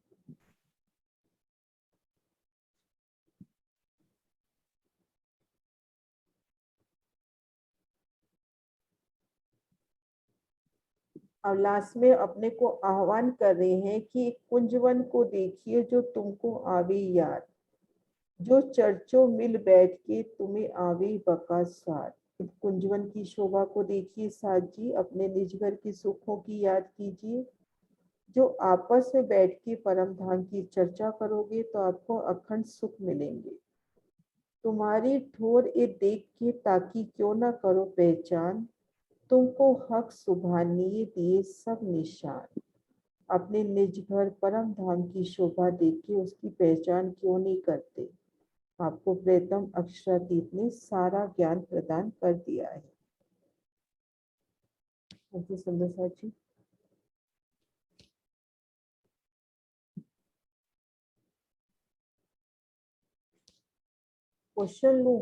अब लास्ट में अपने को आह्वान कर रहे हैं कि कुंजवन को देखिए जो तुमको आवे याद, जो चर्चों मिल बैठ के तुम्हें आवे बका स्वाद। इस कुंजवन की शोभा को देखिए साथ जी, अपने निज घर की सुखों की याद कीजिए। जो आपस में बैठ के परम धाम की चर्चा करोगे तो आपको अखंड सुख मिलेंगे। तुम्हारी ठोर ये देख के ताकि क्यों ना करो पहचान, तुमको हक सुभानिए दिए सब निशान। अपने निज घर परम धाम की शोभा देख के उसकी पहचान क्यों नहीं करते। आपको प्रेतम अक्षरातीत ने सारा ज्ञान प्रदान कर दिया है। सुंदर साथ जी। क्वेश्चन लूं?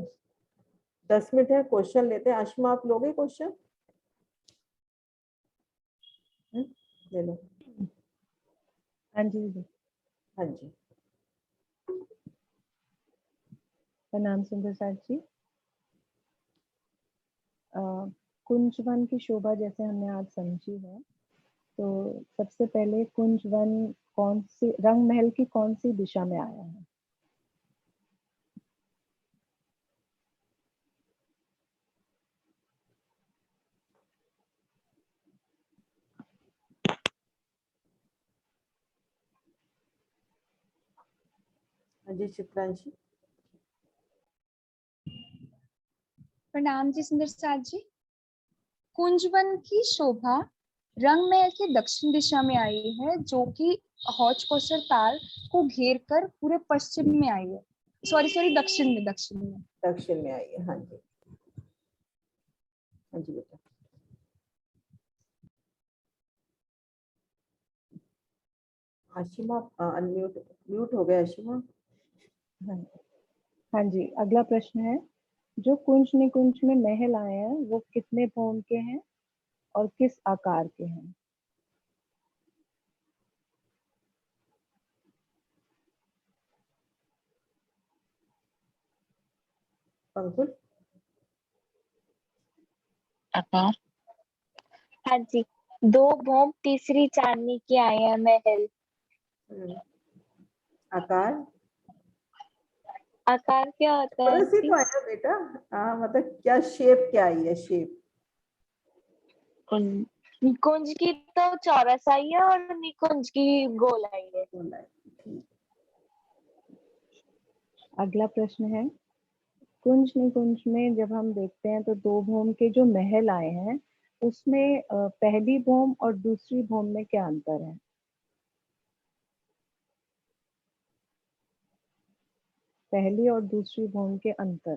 10 मिनट है, क्वेश्चन लेते हैं। आशमा आप लोगे क्वेश्चन? ले लो। हाँ जी दीदी। हाँ जी। प्रणाम सुंदर साथ जी। कुंजवन की शोभा जैसे हमने आज समझी है, तो सबसे पहले कुंजवन कौन सी रंग महल की कौन सी दिशा में आया है? हाँ जी चित्रांशी। प्रणाम जी सुंदर साथ जी। कुंजवन की शोभा रंग महल के दक्षिण दिशा में आई है, जो कि हौज कोसर ताल को घेर कर पूरे पश्चिम में आई है। सॉरी दक्षिण में दक्षिण में आई है। हाँ जी, हाँ जी बेटा। आशिमा अनम्यूट म्यूट हो गया आशिमा। हाँ जी, अगला प्रश्न है, जो कुंज निकुंज में महल आए हैं वो कितने भौम के हैं और किस आकार के हैं? पंकुल। आकार। हाँ जी, 2 भौम तीसरी चांदनी के आए हैं महल। आकार। आकार क्या होता है? चौरस ही तो आया बेटा। हाँ, मतलब क्या शेप क्या आई है? शेप निकुंज की तो चौरस आई है और निकुंज की गोल आई है। अगला प्रश्न है, कुंज निकुंज में जब हम देखते हैं तो 2 भौम के जो महल आए हैं उसमें पहली भौम और दूसरी भौम में क्या अंतर है? पहली और दूसरी भौम के अंतर।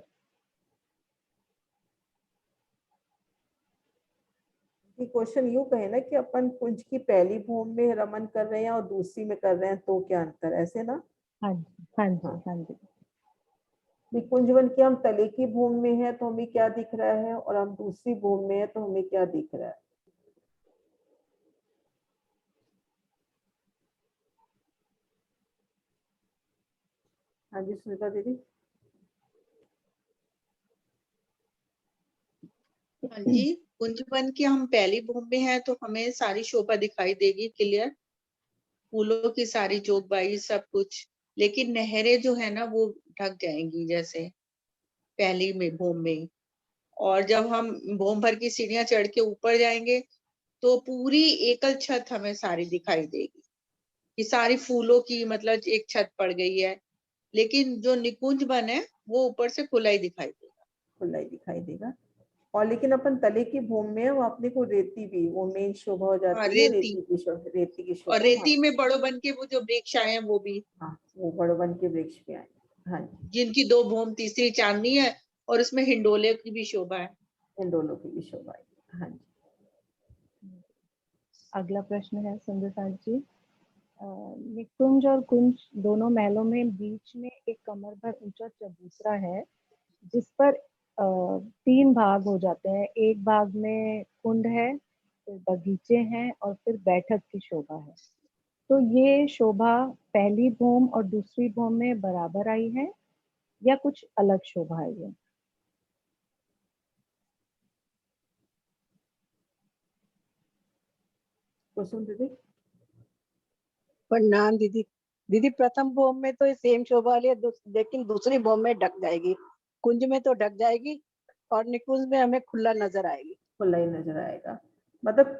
क्वेश्चन यूं कहे ना कि अपन कुंज की पहली भूमि में रमन कर रहे हैं और दूसरी में कर रहे हैं, तो क्या अंतर, ऐसे ना? हाँ जी, हाँ जी, हाँ जी। कुंजवन की हम तले की भूमि में है तो हमें क्या दिख रहा है, और हम दूसरी भूमि में है तो हमें क्या दिख रहा है? हाँ जी सुनीता दीदी। हाँ जी, कुंजवन की हम पहली भूमि में है तो हमें सारी शोभा दिखाई देगी क्लियर, फूलों की सारी जोगबाई सब कुछ। लेकिन नहरें जो है ना वो ढक जाएंगी जैसे पहली में भूमि में। और जब हम भूमि भर की सीढ़ियां चढ़ के ऊपर जाएंगे तो पूरी एकल छत हमें सारी दिखाई देगी कि सारी फूलों की मतलब एक छत पड़ गई है। लेकिन जो निकुंज वन है वो ऊपर से खुला ही दिखाई देगा। खुला ही दिखाई देगा। और लेकिन अपन तले की भूमि में है, वो अपने को रेती भी वो मेन शोभा हो हाँ जाती है, रेती, रेती की और शोभा। रेती में बड़ो बन के वो जो वृक्ष आए हैं वो भी, हाँ वो बड़ोवन के वृक्ष भी आए। हाँ जी, जिनकी 2 भूमि तीसरी चांदनी है और उसमें हिंडोले की भी शोभा है। इन दोनों की भी शोभा है। हाँ जी। अगला प्रश्न है सुंदर साथ जी, निकुंज और कुंज दोनों महलों में बीच में एक कमर भर ऊंचा चबूतरा है जिस पर 3 भाग हो जाते हैं। एक भाग में कुंड है, फिर बगीचे हैं और फिर बैठक की शोभा है। तो ये शोभा पहली भौम और दूसरी भौम में बराबर आई है या कुछ अलग शोभा आई है? कुसुम दीदी। प्रणाम दीदी। दीदी प्रथम भौम में तो ये सेम शोभा वाली है, लेकिन दूसरी भौम में ढक जाएगी। कुंज में तो ढक जाएगी और निकुंज में हमें खुला नजर आएगी। खुला ही नजर आएगा। मतलब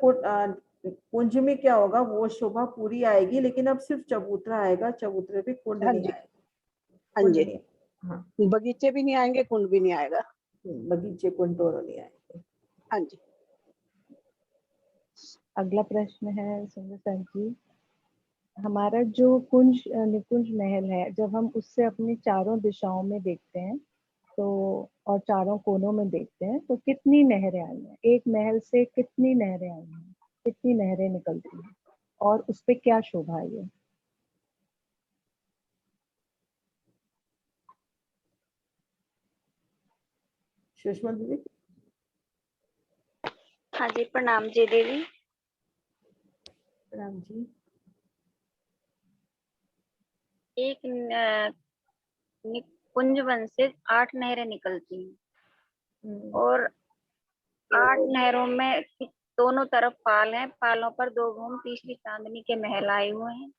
कुंज में क्या होगा, वो शोभा पूरी आएगी लेकिन अब सिर्फ चबूतरा आएगा, चबूतरे पे कुंड हाँ नहीं जी, आएगा। हाँ कुंड जी। नहीं। हाँ, बगीचे भी नहीं आएंगे, कुंड भी नहीं आएगा। बगीचे कुंड दोनों नहीं आएंगे। हाँ जी। अगला प्रश्न है सुंदर सर जी, हमारा जो कुंज निकुंज महल है जब हम उससे अपनी चारों दिशाओं में देखते हैं तो और चारों कोनों में देखते हैं तो कितनी नहरें आई हैं? एक महल से कितनी नहरें आई हैं, कितनी नहरें निकलती हैं और उस पे क्या शोभा आई है? सुषमा दीदी। हाँ जी, प्रणाम जी देवी। राम जी। एक निकुंज वन से 8 नहरें निकलती हैं और 8 नहरों में दोनों तरफ पाल हैं। पालों पर 2 भूम तीसरी चांदनी के महल आए हुए हैं।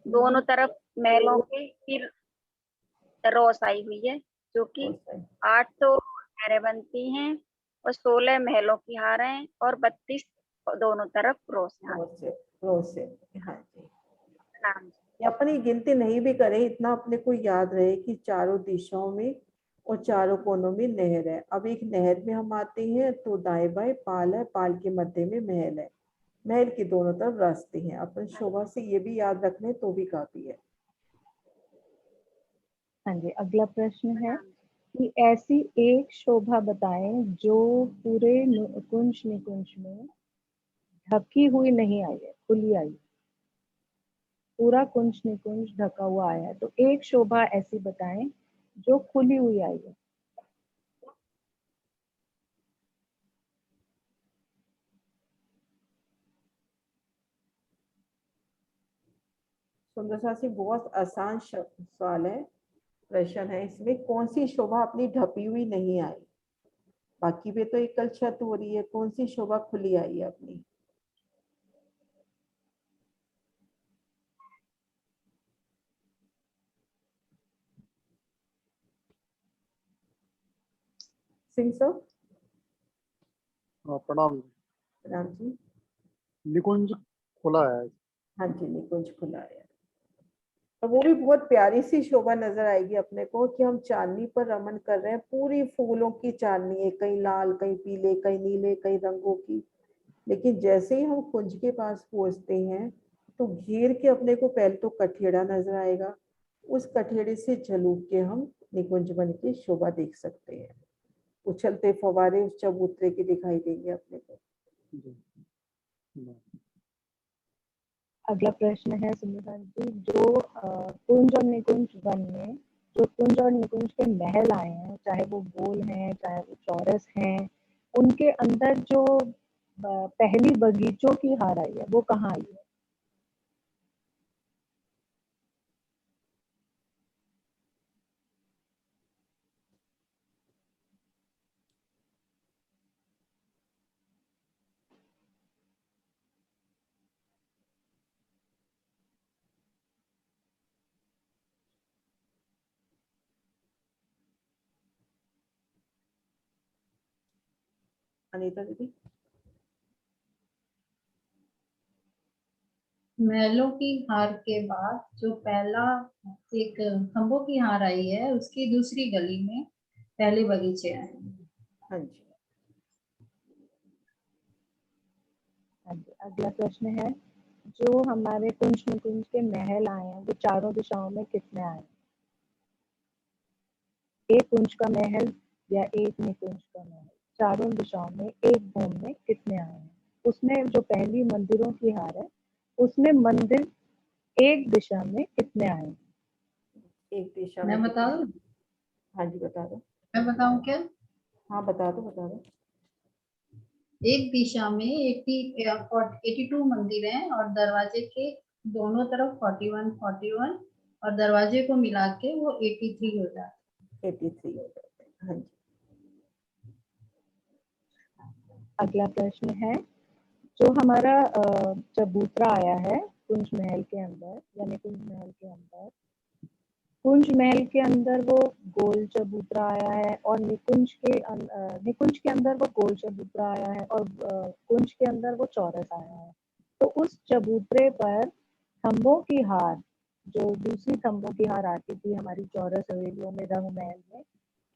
दोनों तरफ महलों के फिर रोस आई हुई है, जो कि 8 तो नहरें बनती हैं और 16 महलों की हार हैं और 32 दोनों तरफ रोस हैं। रोज से। हाँ जी। प्रणाम। ये अपन ये गिनती नहीं भी करें, इतना अपने को याद रहे कि चारों दिशाओं में और चारों कोनों में नहर है। अब एक नहर में हम आते हैं तो दाएं बाएं पाल है, पाल के मध्य में महल है, महल के दोनों तरफ रास्ते हैं। अपन शोभा से ये भी याद रख लें तो भी काफी है। हाँ जी, अगला प्रश्न है कि ऐसी एक शोभा बताएं जो पूरे कुंज निकुंज में ढकी हुई नहीं आई है, खुली आई है। पूरा कुंज निकुंज ढका हुआ आया है, तो एक शोभा ऐसी बताएं जो खुली हुई आई है। सुंदर सा से बहुत आसान सवाल है, प्रश्न है इसमें, कौन सी शोभा अपनी ढपी हुई नहीं आई? बाकी पे तो एकल छत हो रही है, कौन सी शोभा खुली आई है अपनी? सिंह सर। प्रणाम। राम जी। निकुंज खुला है। हाँ जी, निकुंज खुला है। और वो भी बहुत प्यारी सी शोभा नजर आएगी अपने को कि हम चांदनी पर रमन कर रहे हैं, पूरी फूलों की चांदनी है, कहीं लाल कहीं पीले कहीं नीले कई रंगों की। लेकिन जैसे ही हम कुंज के पास पहुंचते हैं तो घेर के अपने को पहले तो कठेड़ा नजर आएगा, उस कठेड़े से झलूक के हम निकुंज बन की शोभा देख सकते हैं। उछलते फवारे उस चबूतरे के दिखाई देंगे अपने को। अगला प्रश्न है सुमिता जी, जो कुंज और निकुंज वन में जो कुंज और निकुंज के महल आए हैं, चाहे वो गोल हैं चाहे वो चौरस हैं, उनके अंदर जो पहली बगीचों की हार आई है वो कहाँ आई है? अनीता दीदी। महलों की हार के बाद जो पहला एक खंभों की हार आई है, उसकी दूसरी गली में पहले बगीचे आए हैं। हाँ जी। हाँ जी, अगला प्रश्न है, जो हमारे कुंज निकुंज के महल आए हैं वो चारों दिशाओं में कितने आए हैं? एक कुंज का महल या एक निकुंज का महल चारों दिशाओं में एक भूमि में कितने आए हैं? उसमें जो पहली मंदिरों की हार है उसमें मंदिर एक दिशा में कितने आए हैं? एक दिशा मैं में बता कितने? दूं? हाँ जी बता दो। मैं बताऊं क्या? हाँ बता दो बता दो। एक दिशा में 82 मंदिर हैं और दरवाजे के दोनों तरफ 41 और दरवाजे को मिला के वो 83 हो जाता 83 हो जाते हैं। हाँ जी। अगला प्रश्न है, जो हमारा चबूतरा आया है कुंज महल के अंदर यानी कुंज महल के अंदर, कुंज महल के अंदर वो गोल चबूतरा आया है और निकुंज के अंदर वो गोल चबूतरा आया है और कुंज के अंदर वो चौरस आया है। तो उस चबूतरे पर खंभों की हार, जो दूसरी खंभों की हार आती थी हमारी चौरस हवेलियों में रंग महल में,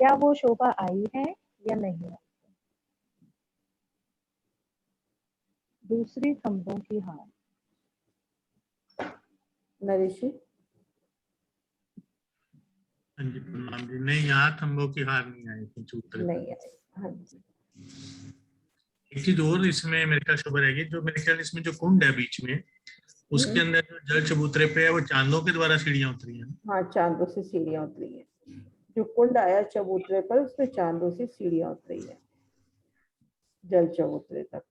क्या वो शोभा आई है या नहीं आई? दूसरी खंभों की हार। नरेश जी। हाँ जी प्रणाम जी। नहीं, यहाँ खंभों की हार नहीं आई थी चबूतरे पर। नहीं आई। हाँ जी। एक चीज और इसमें मेरे ख्याल शोभा रहेगी, जो मेरे ख्याल इसमें जो कुंड है बीच में, उसके अंदर जो जल चबूतरे पे है वो चांदों के द्वारा सीढ़ियां उतरी हैं। हाँ, चांदों से सीढ़ियां उतरी है। जो कुंड आया चबूतरे पर उसमें चांदों से सीढ़ियां उतरी है जल चबूतरे तक।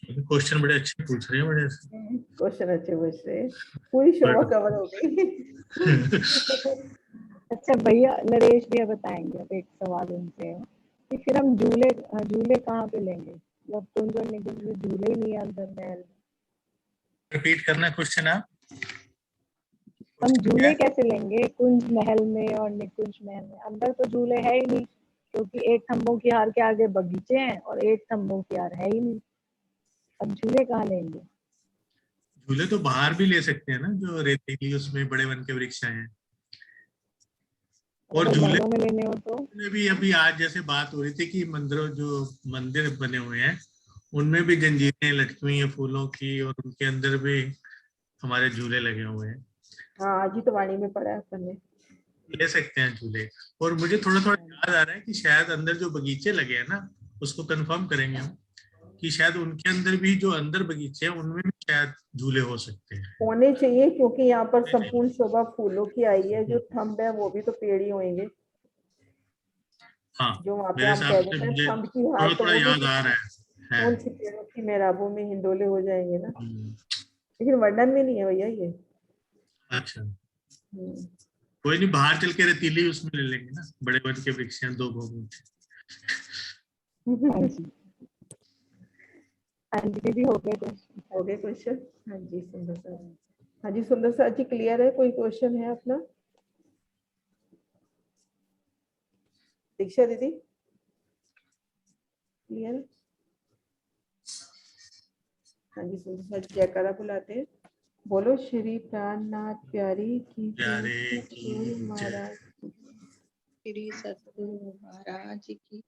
क्वेश्चन बड़े अच्छे पूछ रहे हैं, बड़े क्वेश्चन अच्छे पूछ रहे हैं, पूरी शोभा कवर हो गई। अच्छा भैया, नरेश भैया बताएंगे अब एक सवाल उनसे कि फिर हम झूले कहाँ पे लेंगे जब कुंज और निकुंज में झूले ही नहीं है अंदर महल? रिपीट करना क्वेश्चन आप। हम झूले कैसे लेंगे कुंज महल में और निकुंज महल में? अंदर तो झूले है ही नहीं, क्योंकि एक खंभों की हार के आगे बगीचे हैं और एक खंभों की हार है ही नहीं। अब झूले कहाँ लेंगे? झूले तो बाहर भी ले सकते हैं ना, जो रेतीली उसमें बड़े वन के वृक्ष हैं। और अगर झूले महलों में लेने हो तो में भी अभी आज जैसे बात हो रही थी कि मंदिरों जो मंदिर बने हुए हैं उनमें भी जंजीरें लटकी हुई हैं फूलों की, और उनके अंदर भी हमारे झूले लगे हुए हैं। हाँ, आज ही तो वाणी में पढ़ा है अपन ने। ले सकते हैं झूले। और मुझे थोड़ा थोड़ा याद आ रहा है कि शायद अंदर जो बगीचे लगे हैं ना, उसको कंफर्म करेंगे हम कि शायद उनके अंदर भी, जो अंदर बगीचे हैं उनमें भी शायद झूले हो सकते हैं। होने चाहिए, क्योंकि यहाँ पर संपूर्ण शोभा फूलों की आई है। जो थंब है वो भी तो पेड़ ही होंगे। हाँ, जो वहाँ पे मेरे हम हिसाब कह से देते हैं मुझे थंब की थोड़ा हार, तो थोड़ा वो भी याद आ रहा है। कौन सी पेड़ों की मेहराबों में हिंडोले हो जाएंगे ना। हम्म, लेकिन वर्णन में नहीं है भैया ये। अच्छा, कोई नहीं, बाहर चल के रेतीली उसमें ले लेंगे ना, बड़े वन के वृक्ष हैं 2 भोगों के। हाँ जी। हाँ जी दीदी, हो गए क्वेश्चन। हो गए क्वेश्चन? हाँ जी सुंदर सर। हाँ जी सुंदर सर जी, क्लियर है? कोई क्वेश्चन है अपना? दीक्षा दीदी क्लियर है? हाँ जी सुंदर सर, जयकारा बुलाते हैं। बोलो श्री प्राणनाथ प्यारी की प्यारे जय, की सतगुरु जय। महाराज श्री सतगुरु महाराज की